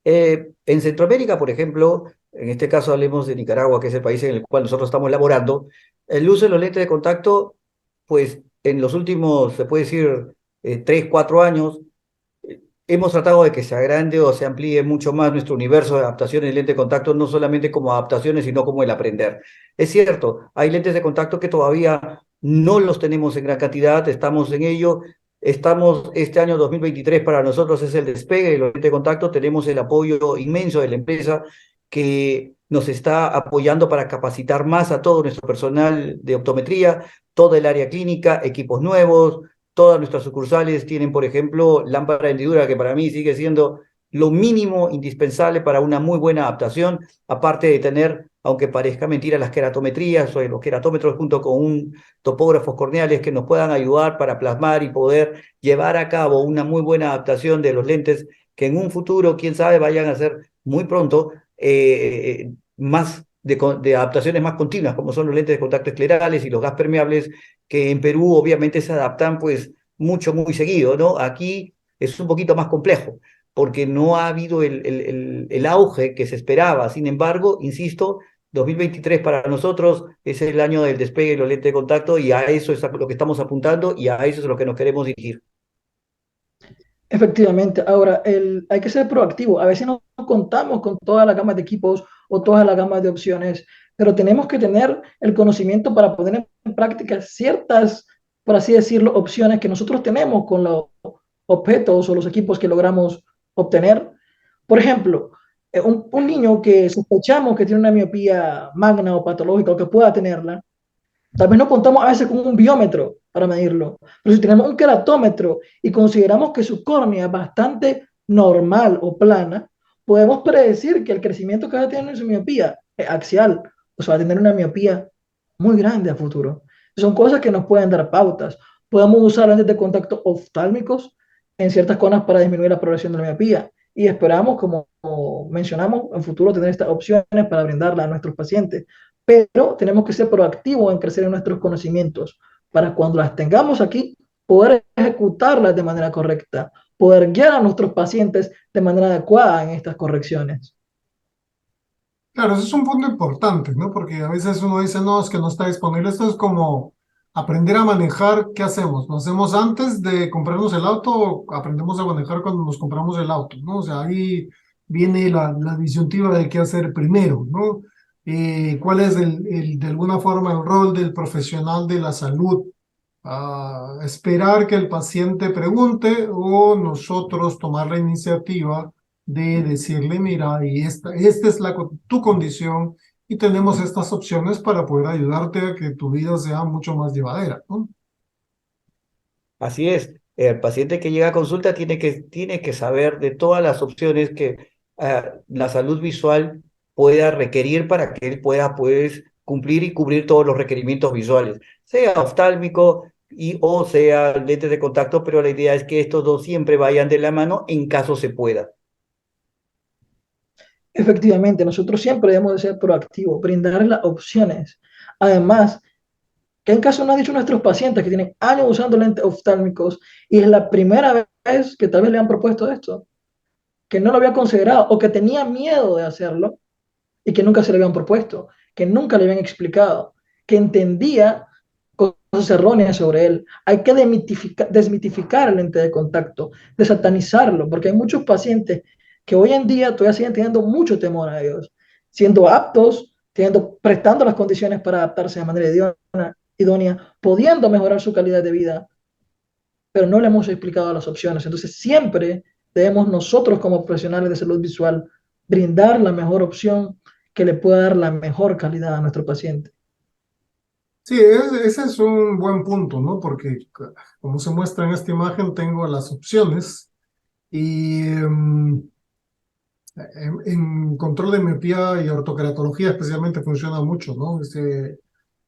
En Centroamérica, por ejemplo, en este caso hablemos de Nicaragua, que es el país en el cual nosotros estamos laborando, el uso de los lentes de contacto, pues en los últimos, se puede decir, 3, 4 años, hemos tratado de que se agrande o se amplíe mucho más nuestro universo de adaptaciones de lentes de contacto, no solamente como adaptaciones, sino como el aprender. Es cierto, hay lentes de contacto que todavía no los tenemos en gran cantidad, estamos en ello. Estamos, este año 2023 para nosotros es el despegue de los lentes de contacto, tenemos el apoyo inmenso de la empresa que nos está apoyando para capacitar más a todo nuestro personal de optometría, toda el área clínica, equipos nuevos. Todas nuestras sucursales tienen, por ejemplo, lámpara de hendidura, que para mí sigue siendo lo mínimo indispensable para una muy buena adaptación, aparte de tener, aunque parezca mentira, las queratometrías o los queratómetros junto con un topógrafos corneales que nos puedan ayudar para plasmar y poder llevar a cabo una muy buena adaptación de los lentes que en un futuro, quién sabe, vayan a ser muy pronto más de adaptaciones más continuas, como son los lentes de contacto esclerales y los gas permeables, que en Perú obviamente se adaptan pues mucho, muy seguido, ¿no? Aquí es un poquito más complejo, porque no ha habido el auge que se esperaba. Sin embargo, insisto, 2023 para nosotros es el año del despegue de los lentes de contacto y a eso es a lo que estamos apuntando y a eso es a lo que nos queremos dirigir. Efectivamente, ahora hay que ser proactivo. A veces no contamos con toda la gama de equipos o toda la gama de opciones, pero tenemos que tener el conocimiento para poner en práctica ciertas, por así decirlo, opciones que nosotros tenemos con los objetos o los equipos que logramos obtener. Por ejemplo, un niño que sospechamos que tiene una miopía magna o patológica o que pueda tenerla, tal vez no contamos a veces con un biómetro para medirlo, pero si tenemos un queratómetro y consideramos que su córnea es bastante normal o plana, podemos predecir que el crecimiento que va a tener en su miopía es axial, o sea, va a tener una miopía muy grande a futuro. Son cosas que nos pueden dar pautas. Podemos usar lentes de contacto oftálmicos en ciertas zonas para disminuir la progresión de la miopía y esperamos, como mencionamos, en futuro tener estas opciones para brindarla a nuestros pacientes, pero tenemos que ser proactivos en crecer en nuestros conocimientos para cuando las tengamos aquí, poder ejecutarlas de manera correcta, poder guiar a nuestros pacientes de manera adecuada en estas correcciones. Claro, eso es un punto importante, ¿no? Porque a veces uno dice, no, es que no está disponible. Esto es como aprender a manejar. ¿Qué hacemos? ¿Lo hacemos antes de comprarnos el auto o aprendemos a manejar cuando nos compramos el auto, ¿no? O sea, ahí viene la disyuntiva de qué hacer primero, ¿no? ¿Cuál es de alguna forma el rol del profesional de la salud? Esperar que el paciente pregunte o nosotros tomar la iniciativa de decirle, mira, y esta es tu condición y tenemos estas opciones para poder ayudarte a que tu vida sea mucho más llevadera, ¿no? Así es, el paciente que llega a consulta tiene que saber de todas las opciones que la salud visual pueda requerir para que él pueda pues, cumplir y cubrir todos los requerimientos visuales, sea oftálmico o sea lentes de contacto, pero la idea es que estos dos siempre vayan de la mano en caso se pueda. Efectivamente, nosotros siempre debemos de ser proactivos, brindar las opciones. Además, ¿qué en caso no han dicho nuestros pacientes que tienen años usando lentes oftálmicos y es la primera vez que tal vez le han propuesto esto, que no lo había considerado o que tenía miedo de hacerlo y que nunca se le habían propuesto, que nunca le habían explicado, que entendía cosas erróneas sobre él? Hay que desmitificar el lente de contacto, desatanizarlo, porque hay muchos pacientes que hoy en día todavía siguen teniendo mucho temor a ellos, siendo aptos, prestando las condiciones para adaptarse de manera idónea, pudiendo mejorar su calidad de vida, pero no le hemos explicado las opciones. Entonces, siempre debemos nosotros como profesionales de salud visual brindar la mejor opción que le pueda dar la mejor calidad a nuestro paciente. Sí, ese es un buen punto, ¿no? Porque como se muestra en esta imagen, tengo las opciones y en control de miopía y ortokeratología especialmente funciona mucho, ¿no?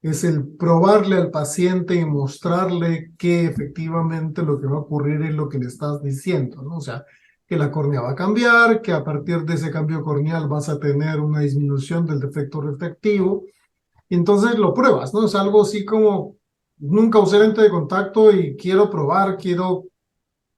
Es el probarle al paciente y mostrarle que efectivamente lo que va a ocurrir es lo que le estás diciendo, ¿no? O sea, que la córnea va a cambiar, que a partir de ese cambio corneal vas a tener una disminución del defecto refractivo, y entonces lo pruebas, ¿no? Es algo así como, nunca usé lente de contacto y quiero probar, quiero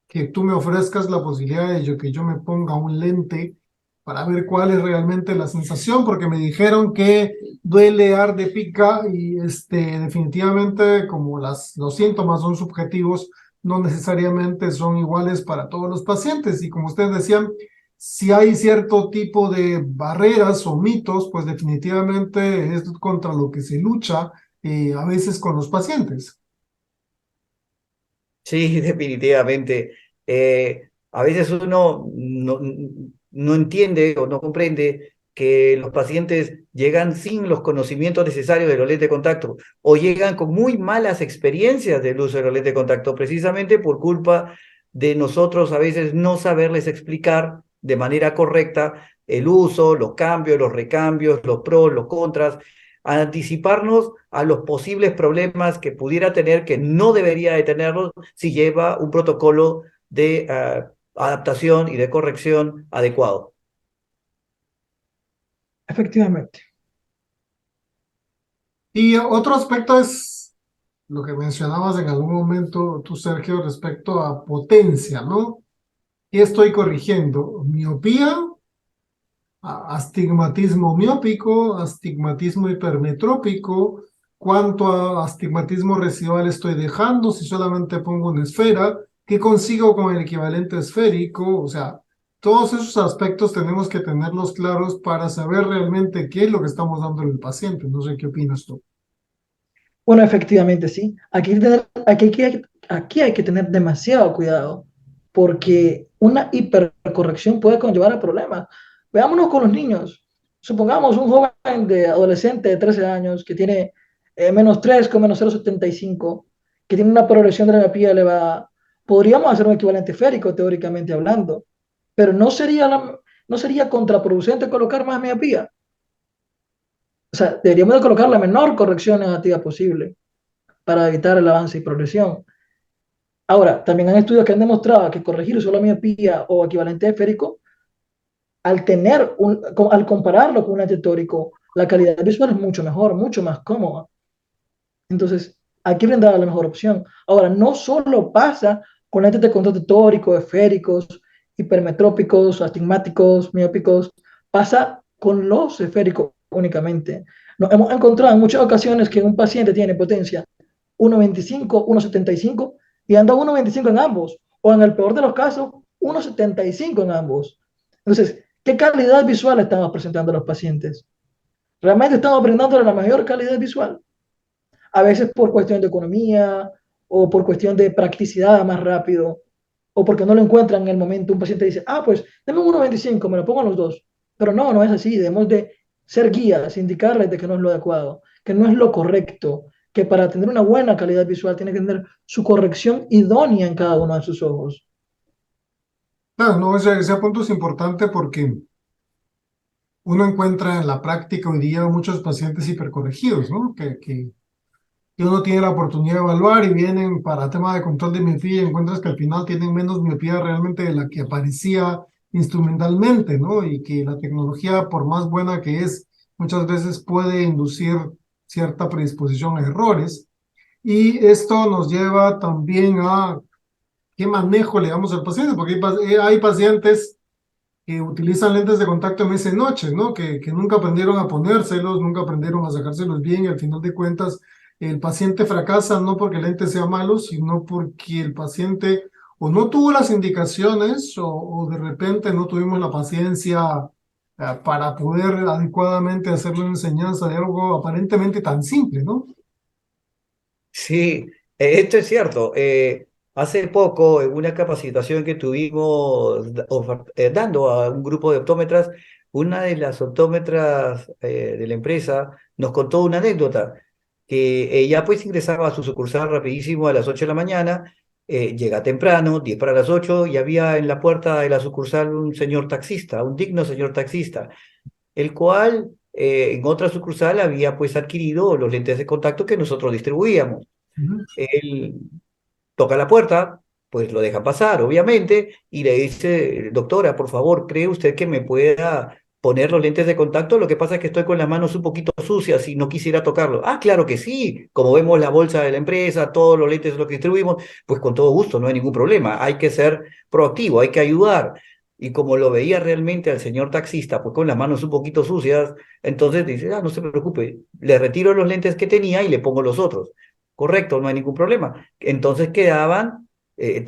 que tú me ofrezcas la posibilidad de que yo me ponga un lente para ver cuál es realmente la sensación, porque me dijeron que duele, arde, pica, y definitivamente como los síntomas son subjetivos, no necesariamente son iguales para todos los pacientes. Y como ustedes decían, si hay cierto tipo de barreras o mitos, pues definitivamente es contra lo que se lucha a veces con los pacientes. Sí, definitivamente. A veces uno no entiende o no comprende que los pacientes llegan sin los conocimientos necesarios de los lentes de contacto o llegan con muy malas experiencias del uso de los lentes de contacto, precisamente por culpa de nosotros a veces no saberles explicar de manera correcta el uso, los cambios, los recambios, los pros, los contras, anticiparnos a los posibles problemas que pudiera tener, que no debería de tenerlos si lleva un protocolo de adaptación y de corrección adecuado. Efectivamente. Y otro aspecto es lo que mencionabas en algún momento tú, Sergio, respecto a potencia, ¿no? ¿Qué estoy corrigiendo? ¿Miopía? Astigmatismo miópico, astigmatismo hipermetrópico, cuánto a astigmatismo residual estoy dejando, si solamente pongo una esfera, qué consigo con el equivalente esférico, o sea, todos esos aspectos tenemos que tenerlos claros para saber realmente qué es lo que estamos dando al paciente. No sé qué opinas tú. Bueno, efectivamente, sí. Aquí hay que tener demasiado cuidado porque una hipercorrección puede conllevar a problemas. Veámonos con los niños. Supongamos un joven de adolescente de 13 años que tiene -3 con -0,75, que tiene una progresión de la miopía elevada. Podríamos hacer un equivalente esférico, teóricamente hablando, pero no sería contraproducente colocar más miopía. O sea, deberíamos de colocar la menor corrección negativa posible para evitar el avance y progresión. Ahora, también hay estudios que han demostrado que corregir solo miopía o equivalente esférico, al compararlo con un lente tórico, la calidad visual es mucho mejor, mucho más cómoda. Entonces, hay que brindar la mejor opción. Ahora, no solo pasa con lentes de contacto tórico, esféricos, hipermetrópicos, astigmáticos, miópicos, pasa con los esféricos únicamente. Nos hemos encontrado en muchas ocasiones que un paciente tiene potencia 1,25, 1,75 y anda 1,25 en ambos, o en el peor de los casos, 1,75 en ambos. Entonces, ¿qué calidad visual estamos presentando a los pacientes? ¿Realmente estamos brindándole la mayor calidad visual? A veces por cuestión de economía o por cuestión de practicidad más rápido o porque no lo encuentran en el momento. Un paciente dice, pues denme un 1,25, me lo pongo a los dos. Pero no, no es así. Debemos de ser guías, indicarles de que no es lo adecuado, que no es lo correcto, que para tener una buena calidad visual tiene que tener su corrección idónea en cada uno de sus ojos. Claro, no, ese punto es importante porque uno encuentra en la práctica hoy día muchos pacientes hipercorregidos, ¿no? Que uno tiene la oportunidad de evaluar y vienen para tema de control de miopía y encuentras que al final tienen menos miopía realmente de la que aparecía instrumentalmente, ¿no? Y que la tecnología, por más buena que es, muchas veces puede inducir cierta predisposición a errores. Y esto nos lleva también a qué manejo le damos al paciente, porque hay pacientes que utilizan lentes de contacto en esa noche, ¿no? Que nunca aprendieron a ponérselos, nunca aprendieron a sacárselos bien y al final de cuentas el paciente fracasa no porque el lente sea malo, sino porque el paciente o no tuvo las indicaciones o de repente no tuvimos la paciencia para poder adecuadamente hacerle una enseñanza de algo aparentemente tan simple, ¿no? Sí, esto es cierto. Hace poco, en una capacitación que tuvimos dando a un grupo de optómetras, una de las optómetras de la empresa nos contó una anécdota, que ella pues ingresaba a su sucursal rapidísimo a las 8 de la mañana, llega temprano, 10 para las 8, y había en la puerta de la sucursal un señor taxista, un digno señor taxista, el cual en otra sucursal había pues adquirido los lentes de contacto que nosotros distribuíamos. Ujú. Él toca la puerta, pues lo deja pasar, obviamente, y le dice, doctora, por favor, ¿cree usted que me pueda poner los lentes de contacto? Lo que pasa es que estoy con las manos un poquito sucias y no quisiera tocarlo. Ah, claro que sí, como vemos la bolsa de la empresa, todos los lentes los que distribuimos, pues con todo gusto, no hay ningún problema. Hay que ser proactivo, hay que ayudar. Y como lo veía realmente al señor taxista, pues con las manos un poquito sucias, entonces dice, no se preocupe, le retiro los lentes que tenía y le pongo los otros. Correcto, no hay ningún problema. Entonces quedaban,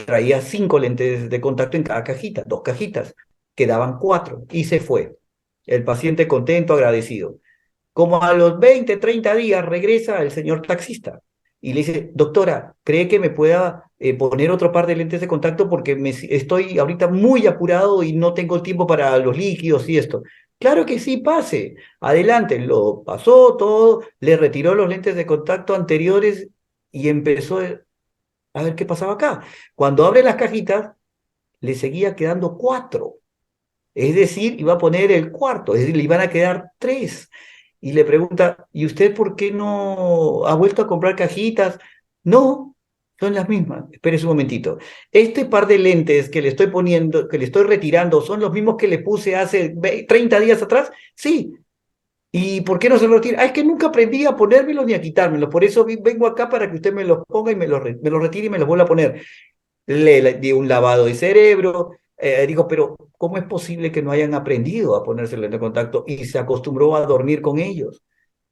traía 5 lentes de contacto en cada cajita, 2 cajitas, quedaban 4 y se fue. El paciente contento, agradecido. Como a los 20, 30 días regresa el señor taxista y le dice, doctora, ¿cree que me pueda poner otro par de lentes de contacto porque estoy ahorita muy apurado y no tengo tiempo para los líquidos y esto? Claro que sí, pase. Adelante, lo pasó todo, le retiró los lentes de contacto anteriores y empezó a ver qué pasaba acá. Cuando abre las cajitas, le seguía quedando 4. Es decir, iba a poner el cuarto, es decir, le iban a quedar 3. Y le pregunta, ¿y usted por qué no ha vuelto a comprar cajitas? No, son las mismas. Espérese un momentito. Este par de lentes que le estoy poniendo, que le estoy retirando, ¿son los mismos que le puse hace 30 días atrás? Sí. ¿Y por qué no se los retira? Ah, es que nunca aprendí a ponérmelos ni a quitármelos. Por eso vengo acá para que usted me los ponga y me los retire y me los vuelva a poner. Le di un lavado de cerebro. Digo, pero ¿cómo es posible que no hayan aprendido a ponerse lente de contacto y se acostumbró a dormir con ellos?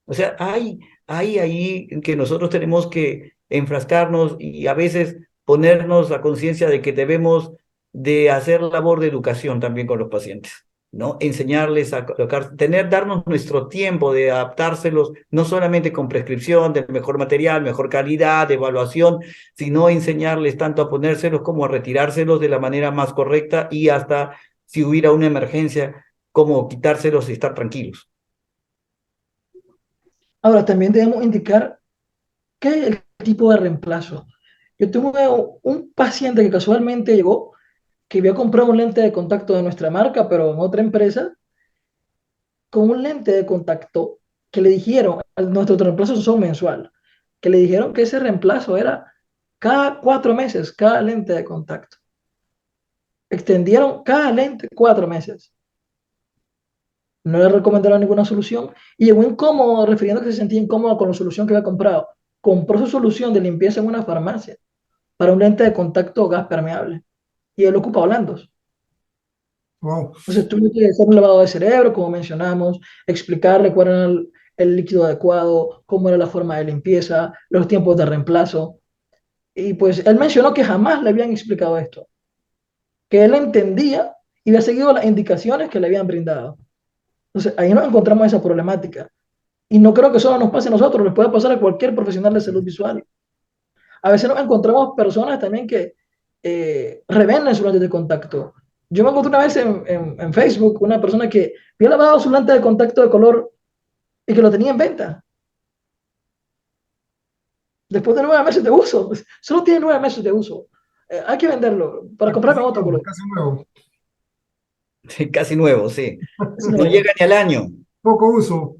O sea, hay ahí que nosotros tenemos que enfrascarnos y a veces ponernos a conciencia de que debemos de hacer labor de educación también con los pacientes, ¿no? Enseñarles a colocar, darnos nuestro tiempo de adaptárselos, no solamente con prescripción del mejor material, mejor calidad, de evaluación, sino enseñarles tanto a ponérselos como a retirárselos de la manera más correcta y hasta si hubiera una emergencia, como quitárselos y estar tranquilos. Ahora, también debemos indicar qué es el tipo de reemplazo. Yo tuve un paciente que casualmente llegó, que había comprado un lente de contacto de nuestra marca, pero en otra empresa, con un lente de contacto que le dijeron, nuestros reemplazos son mensual, que le dijeron que ese reemplazo era cada 4 meses, cada lente de contacto. Extendieron cada lente 4 meses. No le recomendaron ninguna solución y llegó incómodo, refiriendo que se sentía incómodo con la solución que había comprado. Compró su solución de limpieza en una farmacia para un lente de contacto gas permeable y él ocupa Holandos. Wow. Entonces tuve que hacer un lavado de cerebro, como mencionamos, explicarle cuál era el líquido adecuado, cómo era la forma de limpieza, los tiempos de reemplazo. Y pues él mencionó que jamás le habían explicado esto, que él entendía y había seguido las indicaciones que le habían brindado. Entonces ahí nos encontramos esa problemática. Y no creo que solo nos pase a nosotros, les puede pasar a cualquier profesional de salud visual. A veces nos encontramos personas también que revenden sus lentes de contacto. Yo me encontré una vez en Facebook una persona que había lavado su lente de contacto de color y que lo tenía en venta. Después de 9 meses de uso. Solo tiene 9 meses de uso. Hay que venderlo para comprarme otro color. Casi nuevo. Casi nuevo, sí. Es No nuevo. llega ni al año. Poco uso.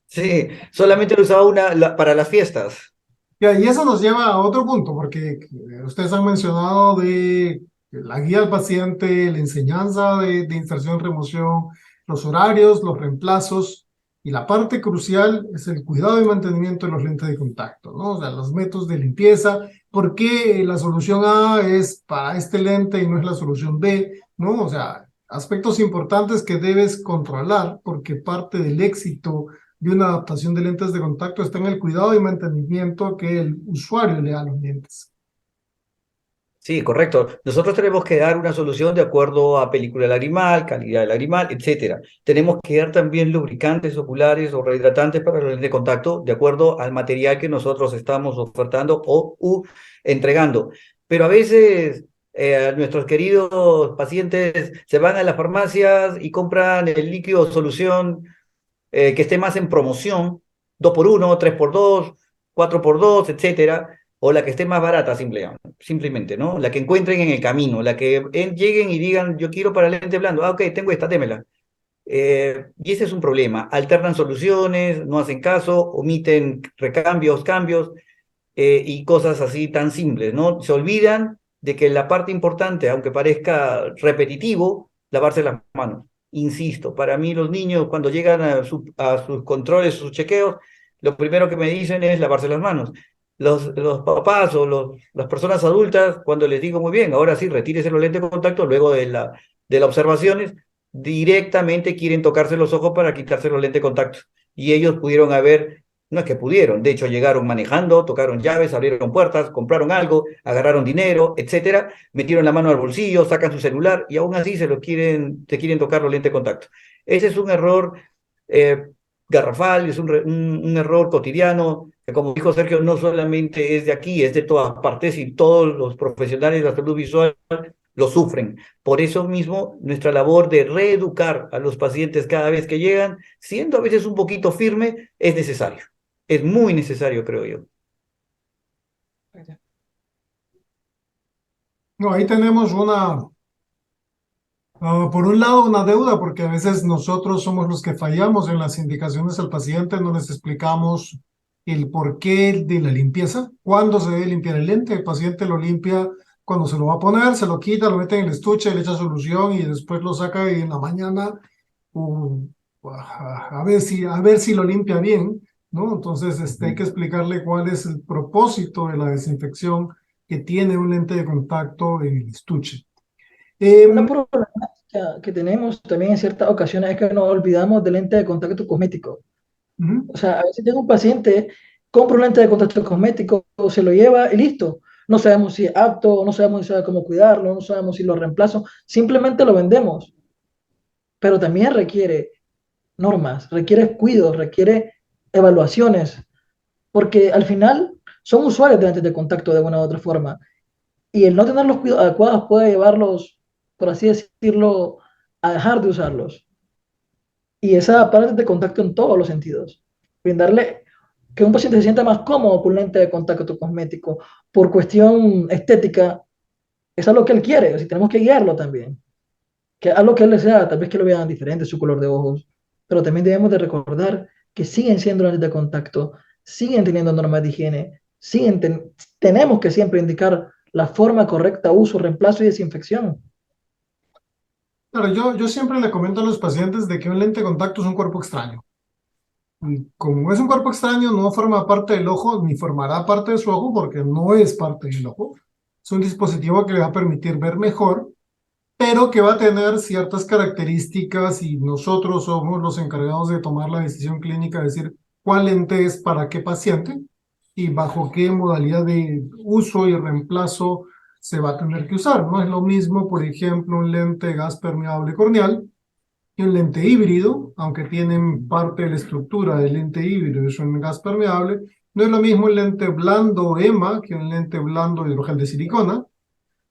Sí, solamente lo usaba para las fiestas. Ya, y eso nos lleva a otro punto, porque ustedes han mencionado de la guía al paciente, la enseñanza de inserción, remoción, los horarios, los reemplazos, y la parte crucial es el cuidado y mantenimiento de los lentes de contacto, ¿no? O sea, los métodos de limpieza, por qué la solución A es para este lente y no es la solución B, ¿no? O sea, aspectos importantes que debes controlar, porque parte del éxito de una adaptación de lentes de contacto está en el cuidado y mantenimiento que el usuario le da a los lentes. Sí, correcto. Nosotros tenemos que dar una solución de acuerdo a película lagrimal, calidad lagrimal, etcétera. Tenemos que dar también lubricantes oculares o rehidratantes para los lentes de contacto de acuerdo al material que nosotros estamos ofertando o entregando. pero a veces nuestros queridos pacientes se van a las farmacias y compran el líquido solución que esté más en promoción, 2 por 1, 3 por 2, 4 por 2, etcétera, o la que esté más barata simplemente, ¿no? La que encuentren en el camino, la que lleguen y digan, yo quiero para lente blando, ok, tengo esta, démela. Y ese es un problema, alternan soluciones, no hacen caso, omiten recambios, cambios, y cosas así tan simples, ¿no? Se olvidan de que la parte importante, aunque parezca repetitivo, lavarse las manos. Insisto, para mí los niños cuando llegan a sus controles, sus chequeos, lo primero que me dicen es lavarse las manos. Los papás o las personas adultas, cuando les digo muy bien, ahora sí, retírese los lentes de contacto luego de las observaciones, directamente quieren tocarse los ojos para quitarse los lentes de contacto. Y ellos pudieron haber, no es que pudieron, de hecho llegaron manejando, tocaron llaves, abrieron puertas, compraron algo, agarraron dinero, etcétera, metieron la mano al bolsillo, sacan su celular y aún así se quieren tocar los lentes de contacto. Ese es un error eh, garrafal, es un error cotidiano, que como dijo Sergio, no solamente es de aquí, es de todas partes y todos los profesionales de la salud visual lo sufren. Por eso mismo, nuestra labor de reeducar a los pacientes cada vez que llegan, siendo a veces un poquito firme, es necesario. Es muy necesario, creo yo. No, ahí tenemos por un lado, una deuda, porque a veces nosotros somos los que fallamos en las indicaciones al paciente, no les explicamos el porqué de la limpieza, cuándo se debe limpiar el lente. El paciente lo limpia cuando se lo va a poner, se lo quita, lo mete en el estuche, le echa solución y después lo saca y en la mañana a ver si lo limpia bien, ¿no? Entonces hay que explicarle cuál es el propósito de la desinfección que tiene un lente de contacto en el estuche. Una problemática que tenemos también en ciertas ocasiones es que nos olvidamos del lente de contacto cosmético. Ujú. O sea, a veces llega un paciente, compra un lente de contacto cosmético, se lo lleva y listo. No sabemos si es apto, no sabemos si sabe cómo cuidarlo, no sabemos si lo reemplazo, simplemente lo vendemos. Pero también requiere normas, requiere cuidados, requiere evaluaciones, porque al final son usuarios de lentes de contacto de una u otra forma. Y el no tener los cuidados adecuados puede llevarlos, por así decirlo, a dejar de usarlos. Y esa parte de contacto en todos los sentidos. Brindarle que un paciente se sienta más cómodo con un lente de contacto cosmético por cuestión estética, es algo que él quiere, así tenemos que guiarlo también. Que algo que él desea, tal vez que lo vean diferente su color de ojos, pero también debemos de recordar que siguen siendo lentes de contacto, siguen teniendo normas de higiene, tenemos que siempre indicar la forma correcta, uso, reemplazo y desinfección. Claro, yo siempre le comento a los pacientes de que un lente de contacto es un cuerpo extraño. Y como es un cuerpo extraño, no forma parte del ojo ni formará parte de su ojo porque no es parte del ojo. Es un dispositivo que le va a permitir ver mejor, pero que va a tener ciertas características y nosotros somos los encargados de tomar la decisión clínica, de decir cuál lente es para qué paciente y bajo qué modalidad de uso y reemplazo se va a tener que usar. No es lo mismo, por ejemplo, un lente gas permeable corneal y un lente híbrido, aunque tienen parte de la estructura del lente híbrido, es un gas permeable. No es lo mismo un lente blando EMA que un lente blando hidrogel de silicona.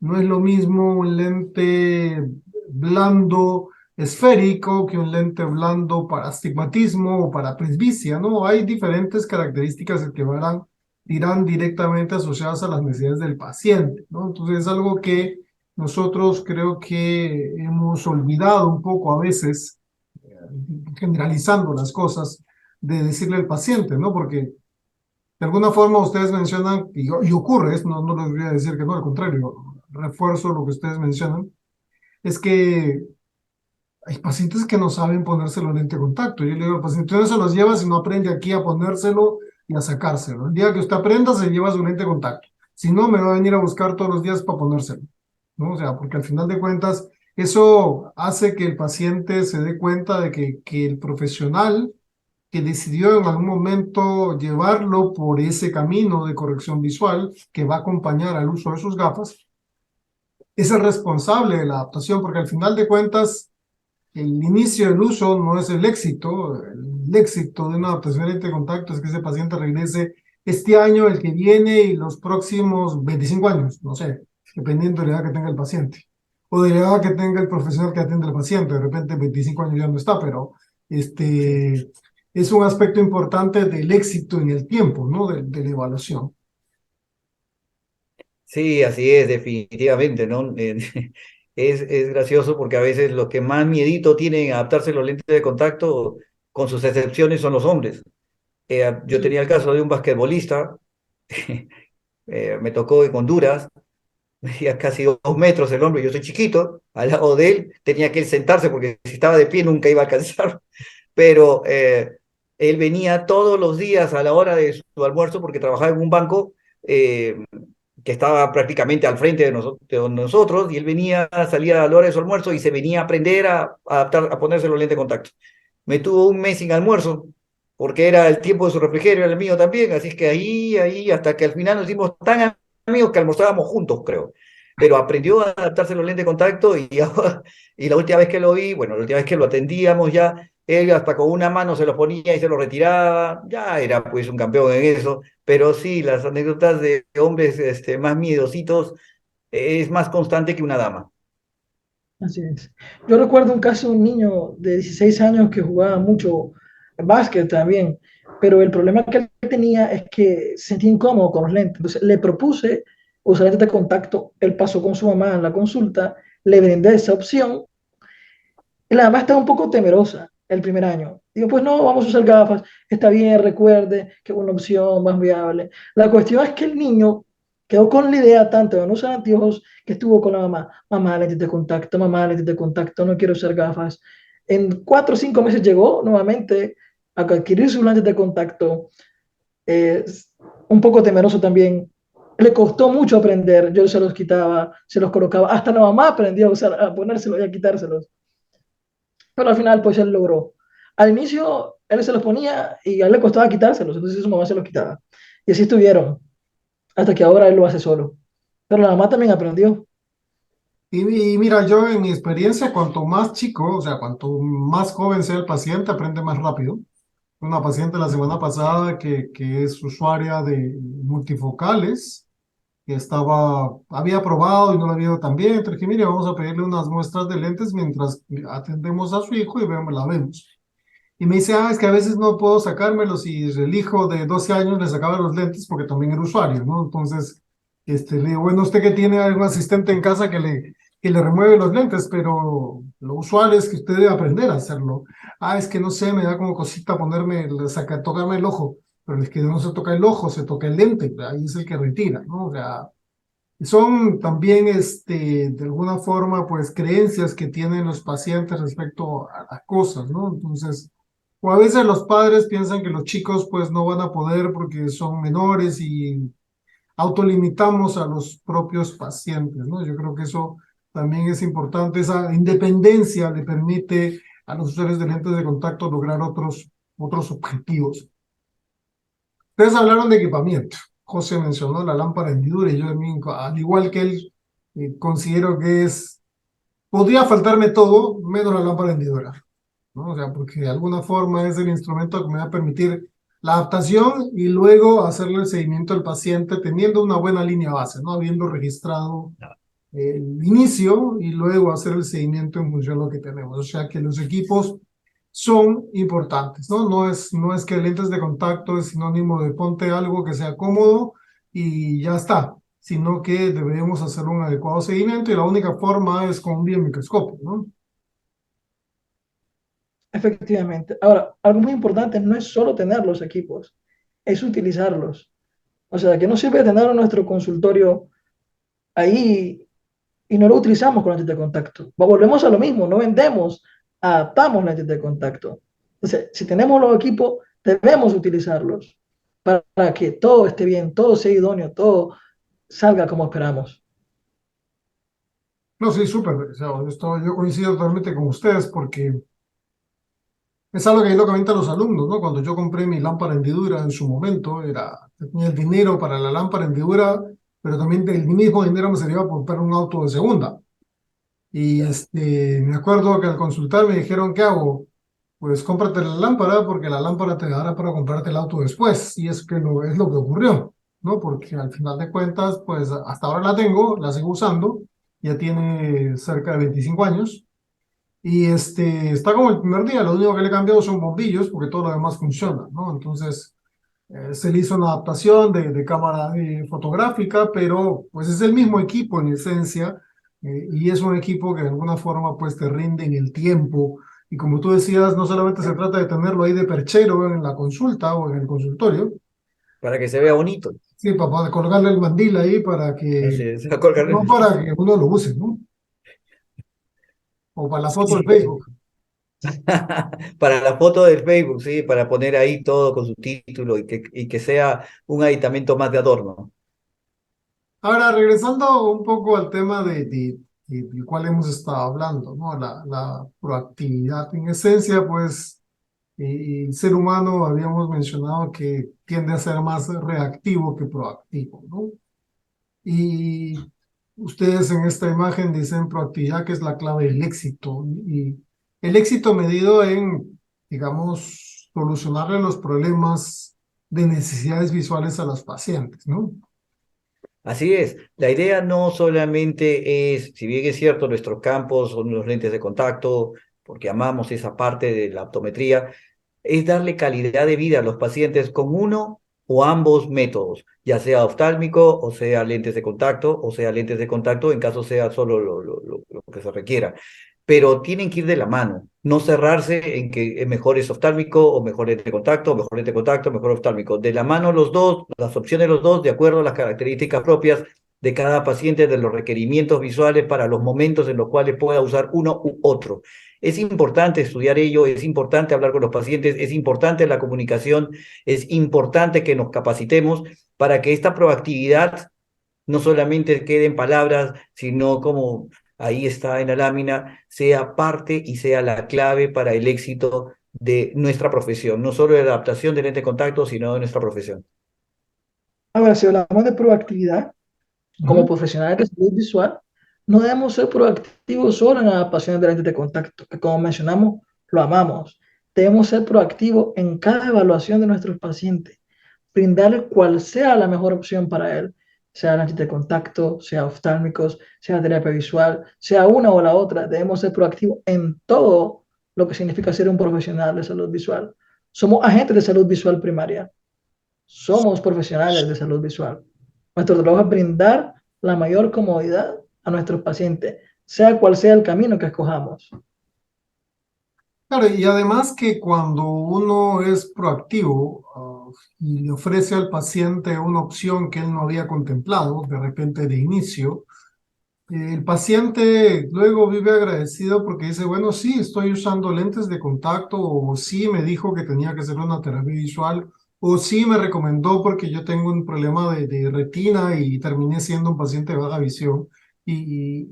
No es lo mismo un lente blando esférico que un lente blando para astigmatismo o para presbicia, ¿no? Hay diferentes características que irán directamente asociadas a las necesidades del paciente, ¿no? Entonces es algo que nosotros creo que hemos olvidado un poco a veces, generalizando las cosas, de decirle al paciente, ¿no? Porque de alguna forma ustedes mencionan, y ocurre, no les voy a decir que no, al contrario, refuerzo lo que ustedes mencionan, es que hay pacientes que no saben ponérselo en lente de contacto. Yo le digo al paciente, no se los lleva si no aprende aquí a ponérselo y a sacárselo. El día que usted aprenda, se lleva su lente de contacto. Si no, me va a venir a buscar todos los días para ponérselo, ¿no? O sea, porque al final de cuentas, eso hace que el paciente se dé cuenta de que el profesional que decidió en algún momento llevarlo por ese camino de corrección visual que va a acompañar al uso de sus gafas, es el responsable de la adaptación, porque al final de cuentas, el inicio del uso no es el éxito. El éxito de una adaptación de lente de contacto es que ese paciente regrese este año, el que viene y los próximos 25 años, no sé, dependiendo de la edad que tenga el paciente, o de la edad que tenga el profesional que atiende al paciente. De repente, 25 años ya no está, pero es un aspecto importante del éxito en el tiempo, ¿no? De la evaluación. Sí, así es, definitivamente, ¿no? Es gracioso porque a veces los que más miedito tienen a adaptarse a los lentes de contacto, con sus excepciones, son los hombres. Yo Sí. tenía el caso de un basquetbolista, me tocó en Honduras, medía casi 2 metros el hombre, yo soy chiquito, al lado de él tenía que él sentarse porque si estaba de pie nunca iba a alcanzar, pero él venía todos los días a la hora de su almuerzo porque trabajaba en un banco que estaba prácticamente al frente de nosotros, y él venía, salía a la hora de su almuerzo y se venía a aprender a adaptar, a ponerse los lentes de contacto. Me tuvo un mes sin almuerzo porque era el tiempo de su refrigerio, era el mío también, así es que ahí, hasta que al final nos hicimos tan amigos que almorzábamos juntos, creo. Pero aprendió a adaptarse a los lentes de contacto y la última vez que lo vi, bueno, la última vez que lo atendíamos ya, él hasta con una mano se los ponía y se los retiraba, ya era pues un campeón en eso, pero sí, las anécdotas de hombres más miedositos es más constante que una dama. Así es. Yo recuerdo un caso de un niño de 16 años que jugaba mucho básquet también, pero el problema que él tenía es que se sentía incómodo con los lentes. Entonces le propuse usar lentes de contacto. Él pasó con su mamá en la consulta, le brindé esa opción y la mamá estaba un poco temerosa el primer año. Digo, pues no, vamos a usar gafas, está bien, recuerde que es una opción más viable. La cuestión es que el niño quedó con la idea tanto de no usar anteojos que estuvo con la mamá. Mamá, lentes de contacto, mamá, lentes de contacto, no quiero usar gafas. En 4 o 5 meses llegó nuevamente a adquirir sus lentes de contacto, eh, un poco temeroso también. Le costó mucho aprender, yo se los quitaba, se los colocaba, hasta la mamá aprendió a usar, a ponérselos y a quitárselos. Pero al final, pues él logró. Al inicio, él se los ponía y a él le costaba quitárselos, entonces su mamá se los quitaba. Y así estuvieron, hasta que ahora él lo hace solo. Pero la mamá también aprendió. Y mira, yo en mi experiencia, cuanto más chico, o sea, cuanto más joven sea el paciente, aprende más rápido. Una paciente la semana pasada que es usuaria de multifocales, que había probado y no lo había ido tan bien. Entonces dije, mire, vamos a pedirle unas muestras de lentes mientras atendemos a su hijo y la vemos. Y me dice, es que a veces no puedo sacármelos y el hijo de 12 años le sacaba los lentes porque también era usuario, ¿no? Entonces, le digo, bueno, usted que tiene algún asistente en casa que le remueve los lentes, pero lo usual es que usted debe aprender a hacerlo. Es que no sé, me da como cosita tocarme el ojo, pero es que no se toca el ojo, se toca el lente, ahí es el que retira, ¿no? O sea, son también, de alguna forma, pues, creencias que tienen los pacientes respecto a las cosas, ¿no? Entonces, o a veces los padres piensan que los chicos, pues, no van a poder porque son menores y autolimitamos a los propios pacientes, ¿no? Yo creo que eso también es importante. Esa independencia le permite a los usuarios de lentes de contacto lograr otros objetivos. Ustedes hablaron de equipamiento. José mencionó la lámpara hendidura y yo también, al igual que él, considero que podría faltarme todo menos la lámpara hendidura, ¿no? O sea, porque de alguna forma es el instrumento que me va a permitir la adaptación y luego hacerle el seguimiento al paciente teniendo una buena línea base, ¿no? Habiendo registrado el inicio y luego hacer el seguimiento en función de lo que tenemos. O sea que los equipos son importantes, ¿no? No es que lentes de contacto es sinónimo de ponte algo que sea cómodo y ya está, sino que debemos hacer un adecuado seguimiento y la única forma es con un biomicroscopio, ¿no? Efectivamente. Ahora, algo muy importante no es solo tener los equipos, es utilizarlos. O sea, que no sirve tener nuestro consultorio ahí y no lo utilizamos con lentes de contacto. Volvemos a lo mismo, no vendemos, adaptamos lentes de contacto. Entonces, si tenemos los equipos, debemos utilizarlos para que todo esté bien, todo sea idóneo, todo salga como esperamos. No, sí, súper. O sea, yo coincido totalmente con ustedes porque es algo que yo lo comento a los alumnos, ¿no? Cuando yo compré mi lámpara hendidura en su momento, tenía el dinero para la lámpara hendidura, pero también el mismo dinero me servía para comprar un auto de segunda. Y me acuerdo que al consultar me dijeron, ¿qué hago? Pues cómprate la lámpara porque la lámpara te dará para comprarte el auto después. Y es lo que ocurrió. ¿no? Porque al final de cuentas, pues hasta ahora la sigo usando, ya tiene cerca de 25 años. Y está como el primer día, lo único que le he cambiado son bombillos porque todo lo demás funciona, ¿no? Entonces, se le hizo una adaptación de cámara fotográfica, pero pues es el mismo equipo en esencia, y es un equipo que de alguna forma pues te rinde en el tiempo. Y como tú decías, no solamente se trata de tenerlo ahí de perchero en la consulta o en el consultorio, para que se vea bonito. sí, para colgarle el mandil ahí para Así que, es. no para que uno lo use, ¿no? O para la foto de Sí. Facebook. Para la foto del Facebook, sí, para poner ahí todo con su título y que sea un aditamento más de adorno. Ahora, regresando un poco al tema del cual hemos estado hablando, ¿no? La proactividad. En esencia, pues, el ser humano habíamos mencionado que tiende a ser más reactivo que proactivo, ¿no? Y ustedes en esta imagen dicen proactividad, que es la clave del éxito. Y el éxito medido en, digamos, solucionarle los problemas de necesidades visuales a los pacientes, ¿no? Así es, la idea no solamente es, si bien es cierto, nuestros campos son los lentes de contacto, porque amamos esa parte de la optometría, es darle calidad de vida a los pacientes con uno o ambos métodos, ya sea oftálmico o sea lentes de contacto, o sea lentes de contacto en caso sea solo lo que se requiera. Pero tienen que ir de la mano, no cerrarse en que mejor es oftálmico o mejor lente de contacto, o mejor lente de contacto, mejor oftálmico. De la mano los dos, las opciones de los dos, de acuerdo a las características propias de cada paciente, de los requerimientos visuales para los momentos en los cuales pueda usar uno u otro. Es importante estudiar ello, es importante hablar con los pacientes, es importante la comunicación, es importante que nos capacitemos para que esta proactividad no solamente quede en palabras, sino como ahí está en la lámina, sea parte y sea la clave para el éxito de nuestra profesión, no solo de la adaptación del lente de contacto, sino de nuestra profesión. Ahora, si hablamos de proactividad, como Ujú. profesionales de salud visual, no debemos ser proactivos solo en la adaptación de lentes de contacto, que como mencionamos, lo amamos. Debemos ser proactivos en cada evaluación de nuestros pacientes, brindarle cual sea la mejor opción para él, sea lentes de contacto, sea oftálmicos, sea terapia visual, sea una o la otra. Debemos ser proactivos en todo lo que significa ser un profesional de salud visual. Somos agentes de salud visual primaria, somos profesionales de salud visual. Nuestro trabajo es brindar la mayor comodidad a nuestros pacientes, sea cual sea el camino que escojamos. Claro, y además que cuando uno es proactivo, y le ofrece al paciente una opción que él no había contemplado de repente de inicio, el paciente luego vive agradecido porque dice, bueno, sí, estoy usando lentes de contacto, o sí me dijo que tenía que hacer una terapia visual, o sí me recomendó porque yo tengo un problema de retina y terminé siendo un paciente de baja visión. Y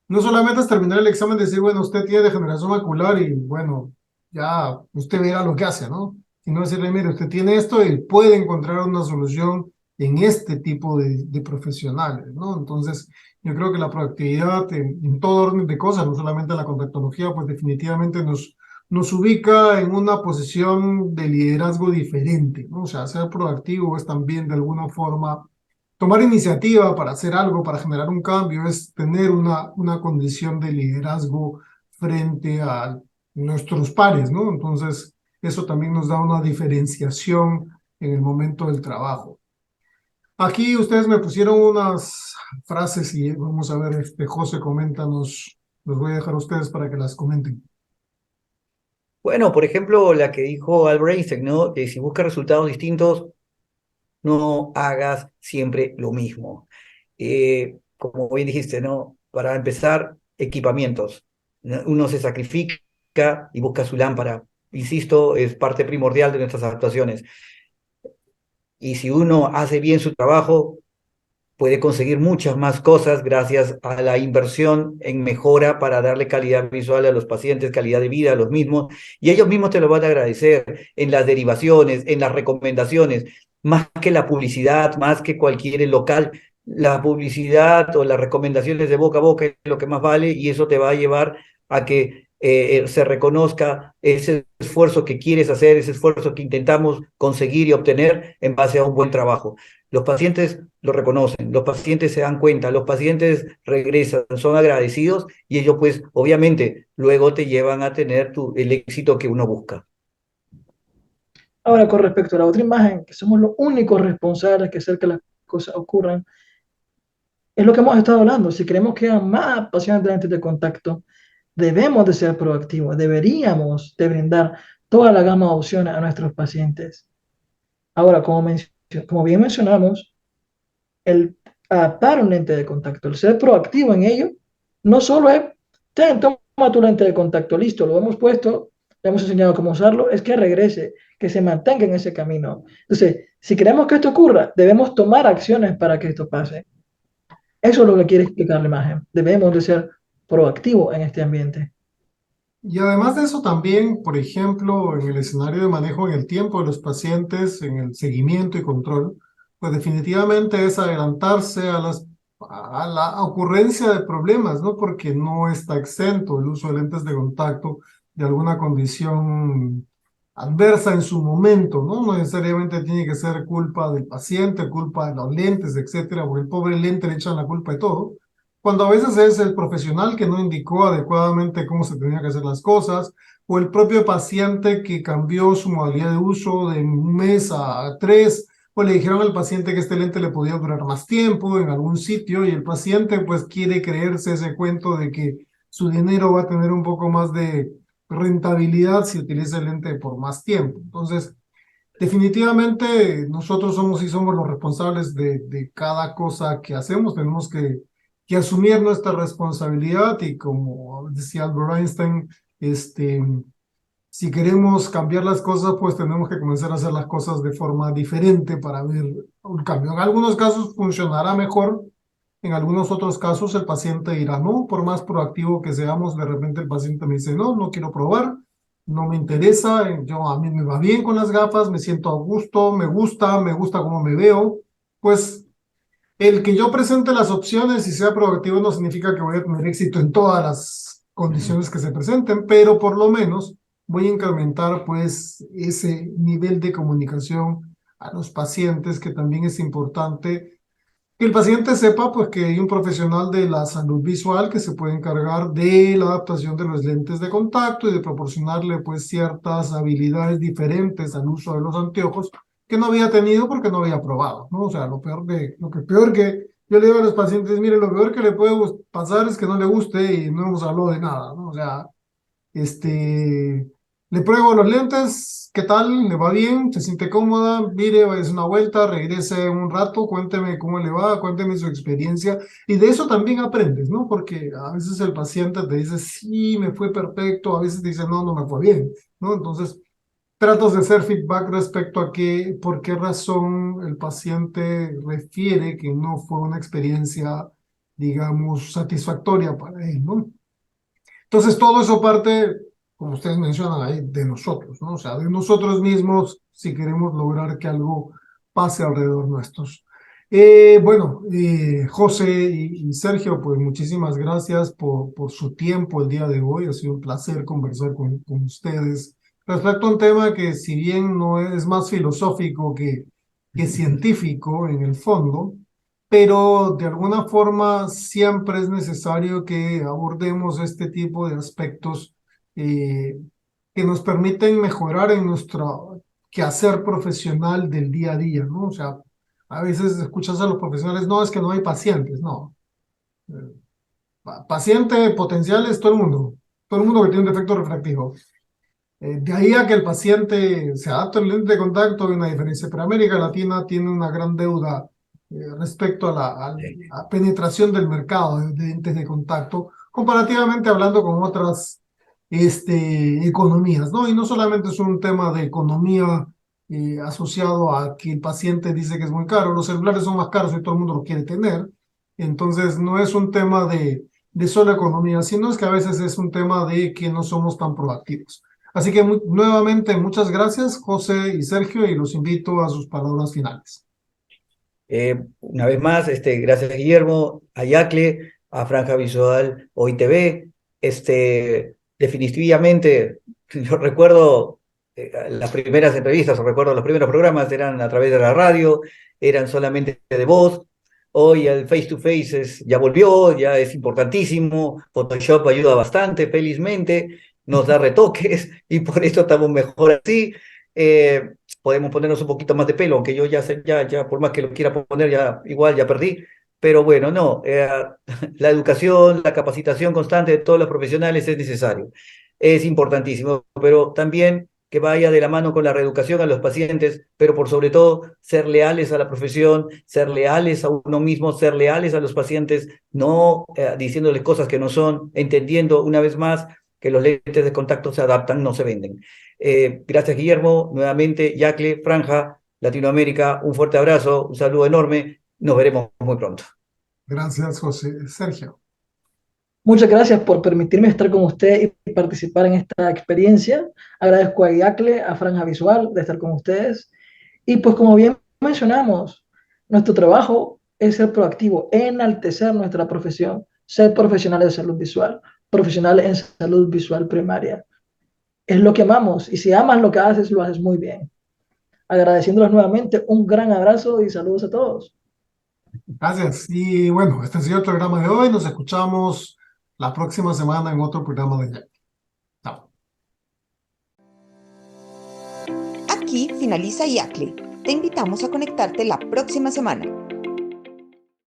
no solamente es terminar el examen y decir, bueno, usted tiene degeneración macular y bueno, ya usted verá lo que hace, ¿no? Sino decirle, mire, usted tiene esto y puede encontrar una solución en este tipo de profesionales, ¿no? Entonces, yo creo que la proactividad en todo orden de cosas, no solamente la contactología, pues definitivamente nos ubica en una posición de liderazgo diferente, ¿no? O sea, ser proactivo es también de alguna forma tomar iniciativa para hacer algo, para generar un cambio, es tener una condición de liderazgo frente a nuestros pares, ¿no? Entonces, eso también nos da una diferenciación en el momento del trabajo. Aquí ustedes me pusieron unas frases y vamos a ver, José, coméntanos, los voy a dejar a ustedes para que las comenten. Bueno, por ejemplo, la que dijo Albert Einstein, ¿no? Que si buscas resultados distintos, no hagas siempre lo mismo. Como bien dijiste, ¿no? Para empezar, equipamientos. ¿No? Uno se sacrifica y busca su lámpara. Insisto, es parte primordial de nuestras actuaciones. Y si uno hace bien su trabajo, puede conseguir muchas más cosas gracias a la inversión en mejora para darle calidad visual a los pacientes, calidad de vida a los mismos, y ellos mismos te lo van a agradecer en las derivaciones, en las recomendaciones, más que la publicidad, más que cualquier local. La publicidad o las recomendaciones de boca a boca es lo que más vale y eso te va a llevar a que se reconozca ese esfuerzo que quieres hacer, ese esfuerzo que intentamos conseguir y obtener en base a un buen trabajo. Los pacientes lo reconocen, los pacientes se dan cuenta, los pacientes regresan, son agradecidos y ellos pues obviamente luego te llevan a tener el éxito que uno busca. Ahora, con respecto a la otra imagen, que somos los únicos responsables que hacer que las cosas ocurran, es lo que hemos estado hablando. Si queremos que haya más pacientes de lentes de contacto, debemos de ser proactivos, deberíamos de brindar toda la gama de opciones a nuestros pacientes. Ahora, como bien mencionamos, el adaptar un lente de contacto, el ser proactivo en ello, no solo es, toma tu lente de contacto, listo, lo hemos puesto, le hemos enseñado cómo usarlo, es que regrese, que se mantenga en ese camino. Entonces, si queremos que esto ocurra, debemos tomar acciones para que esto pase. Eso es lo que quiere explicar la imagen. Debemos de ser proactivos en este ambiente. Y además de eso también, por ejemplo, en el escenario de manejo en el tiempo de los pacientes, en el seguimiento y control, pues definitivamente es adelantarse a la ocurrencia de problemas, ¿no? Porque no está exento el uso de lentes de contacto de alguna condición adversa en su momento, ¿no? No necesariamente tiene que ser culpa del paciente, culpa de los lentes, etcétera, porque el pobre lente le echan la culpa de todo cuando a veces es el profesional que no indicó adecuadamente cómo se tenían que hacer las cosas, o el propio paciente que cambió su modalidad de uso de un mes a tres, o le dijeron al paciente que este lente le podía durar más tiempo en algún sitio, y el paciente pues quiere creerse ese cuento de que su dinero va a tener un poco más de rentabilidad si utiliza el lente por más tiempo. Entonces, definitivamente nosotros somos los responsables de cada cosa que hacemos, tenemos que asumir nuestra responsabilidad y como decía Albert Einstein, si queremos cambiar las cosas, pues tenemos que comenzar a hacer las cosas de forma diferente para ver un cambio. En algunos casos funcionará mejor, en algunos otros casos el paciente dirá no, por más proactivo que seamos, de repente el paciente me dice no, no quiero probar, no me interesa, a mí me va bien con las gafas, me siento a gusto, me gusta cómo me veo, pues el que yo presente las opciones y sea proactivo no significa que voy a tener éxito en todas las condiciones que se presenten, pero por lo menos voy a incrementar pues ese nivel de comunicación a los pacientes, que también es importante que el paciente sepa pues que hay un profesional de la salud visual que se puede encargar de la adaptación de los lentes de contacto y de proporcionarle pues ciertas habilidades diferentes al uso de los anteojos que no había tenido porque no había probado, ¿no? O sea, lo que peor que yo le digo a los pacientes, mire, lo peor que le puede pasar es que no le guste y no hemos hablado de nada, ¿no? O sea, le pruebo los lentes, ¿qué tal? ¿Le va bien? ¿Se siente cómoda? Mire, es una vuelta, regrese un rato, cuénteme cómo le va, cuénteme su experiencia. Y de eso también aprendes, ¿no? Porque a veces el paciente te dice, sí, me fue perfecto, a veces te dice, no, no me fue bien, ¿no? Entonces, tratas de hacer feedback respecto a por qué razón el paciente refiere que no fue una experiencia, digamos, satisfactoria para él, ¿no? Entonces, todo eso parte, como ustedes mencionan ahí, de nosotros, ¿no? O sea, de nosotros mismos si queremos lograr que algo pase alrededor nuestros. José y Sergio, pues muchísimas gracias por su tiempo el día de hoy. Ha sido un placer conversar con ustedes respecto a un tema que si bien no es más filosófico que científico en el fondo, pero de alguna forma siempre es necesario que abordemos este tipo de aspectos eh, que nos permiten mejorar en nuestro quehacer profesional del día a día, ¿no? O sea, a veces escuchas a los profesionales, no, es que no hay pacientes, no. Eh, Paciente potencial es todo el mundo que tiene un defecto refractivo. De ahí a que el paciente se adapte al lente de contacto hay una diferencia, pero América Latina tiene una gran deuda respecto a penetración del mercado de lentes de contacto, comparativamente hablando con otras economías, ¿no? Y no solamente es un tema de economía asociado a que el paciente dice que es muy caro, los celulares son más caros y todo el mundo lo quiere tener, entonces no es un tema de solo economía, sino es que a veces es un tema de que no somos tan proactivos. Así que nuevamente muchas gracias, José y Sergio, y los invito a sus palabras finales. Una vez más, gracias Guillermo, a Yacle, a Franja Visual Hoy TV. definitivamente, yo recuerdo las primeras entrevistas, o recuerdo los primeros programas eran a través de la radio, eran solamente de voz. Hoy el face to face ya volvió, ya es importantísimo. Photoshop ayuda bastante, felizmente, nos da retoques y por eso estamos mejor así. Podemos ponernos un poquito más de pelo, aunque yo ya sé, ya por más que lo quiera poner, ya igual ya perdí. Pero bueno, no, la educación, la capacitación constante de todos los profesionales es necesario, es importantísimo, pero también que vaya de la mano con la reeducación a los pacientes, pero por sobre todo ser leales a la profesión, ser leales a uno mismo, ser leales a los pacientes, no diciéndoles cosas que no son, entendiendo una vez más que los lentes de contacto se adaptan, no se venden. Gracias, Guillermo, nuevamente, Yacle, Franja, Latinoamérica, un fuerte abrazo, un saludo enorme, nos veremos muy pronto. Gracias, José. Sergio. Muchas gracias por permitirme estar con usted y participar en esta experiencia. Agradezco a IACLE, a Franja Visual, de estar con ustedes. Y pues como bien mencionamos, nuestro trabajo es ser proactivo, enaltecer nuestra profesión, ser profesionales de salud visual, profesionales en salud visual primaria. Es lo que amamos y si amas lo que haces, lo haces muy bien. Agradeciéndolos nuevamente, un gran abrazo y saludos a todos. Gracias. Y bueno, este ha sido el programa de hoy. Nos escuchamos la próxima semana en otro programa de Jack. Chao. Aquí finaliza IACLE. Te invitamos a conectarte la próxima semana.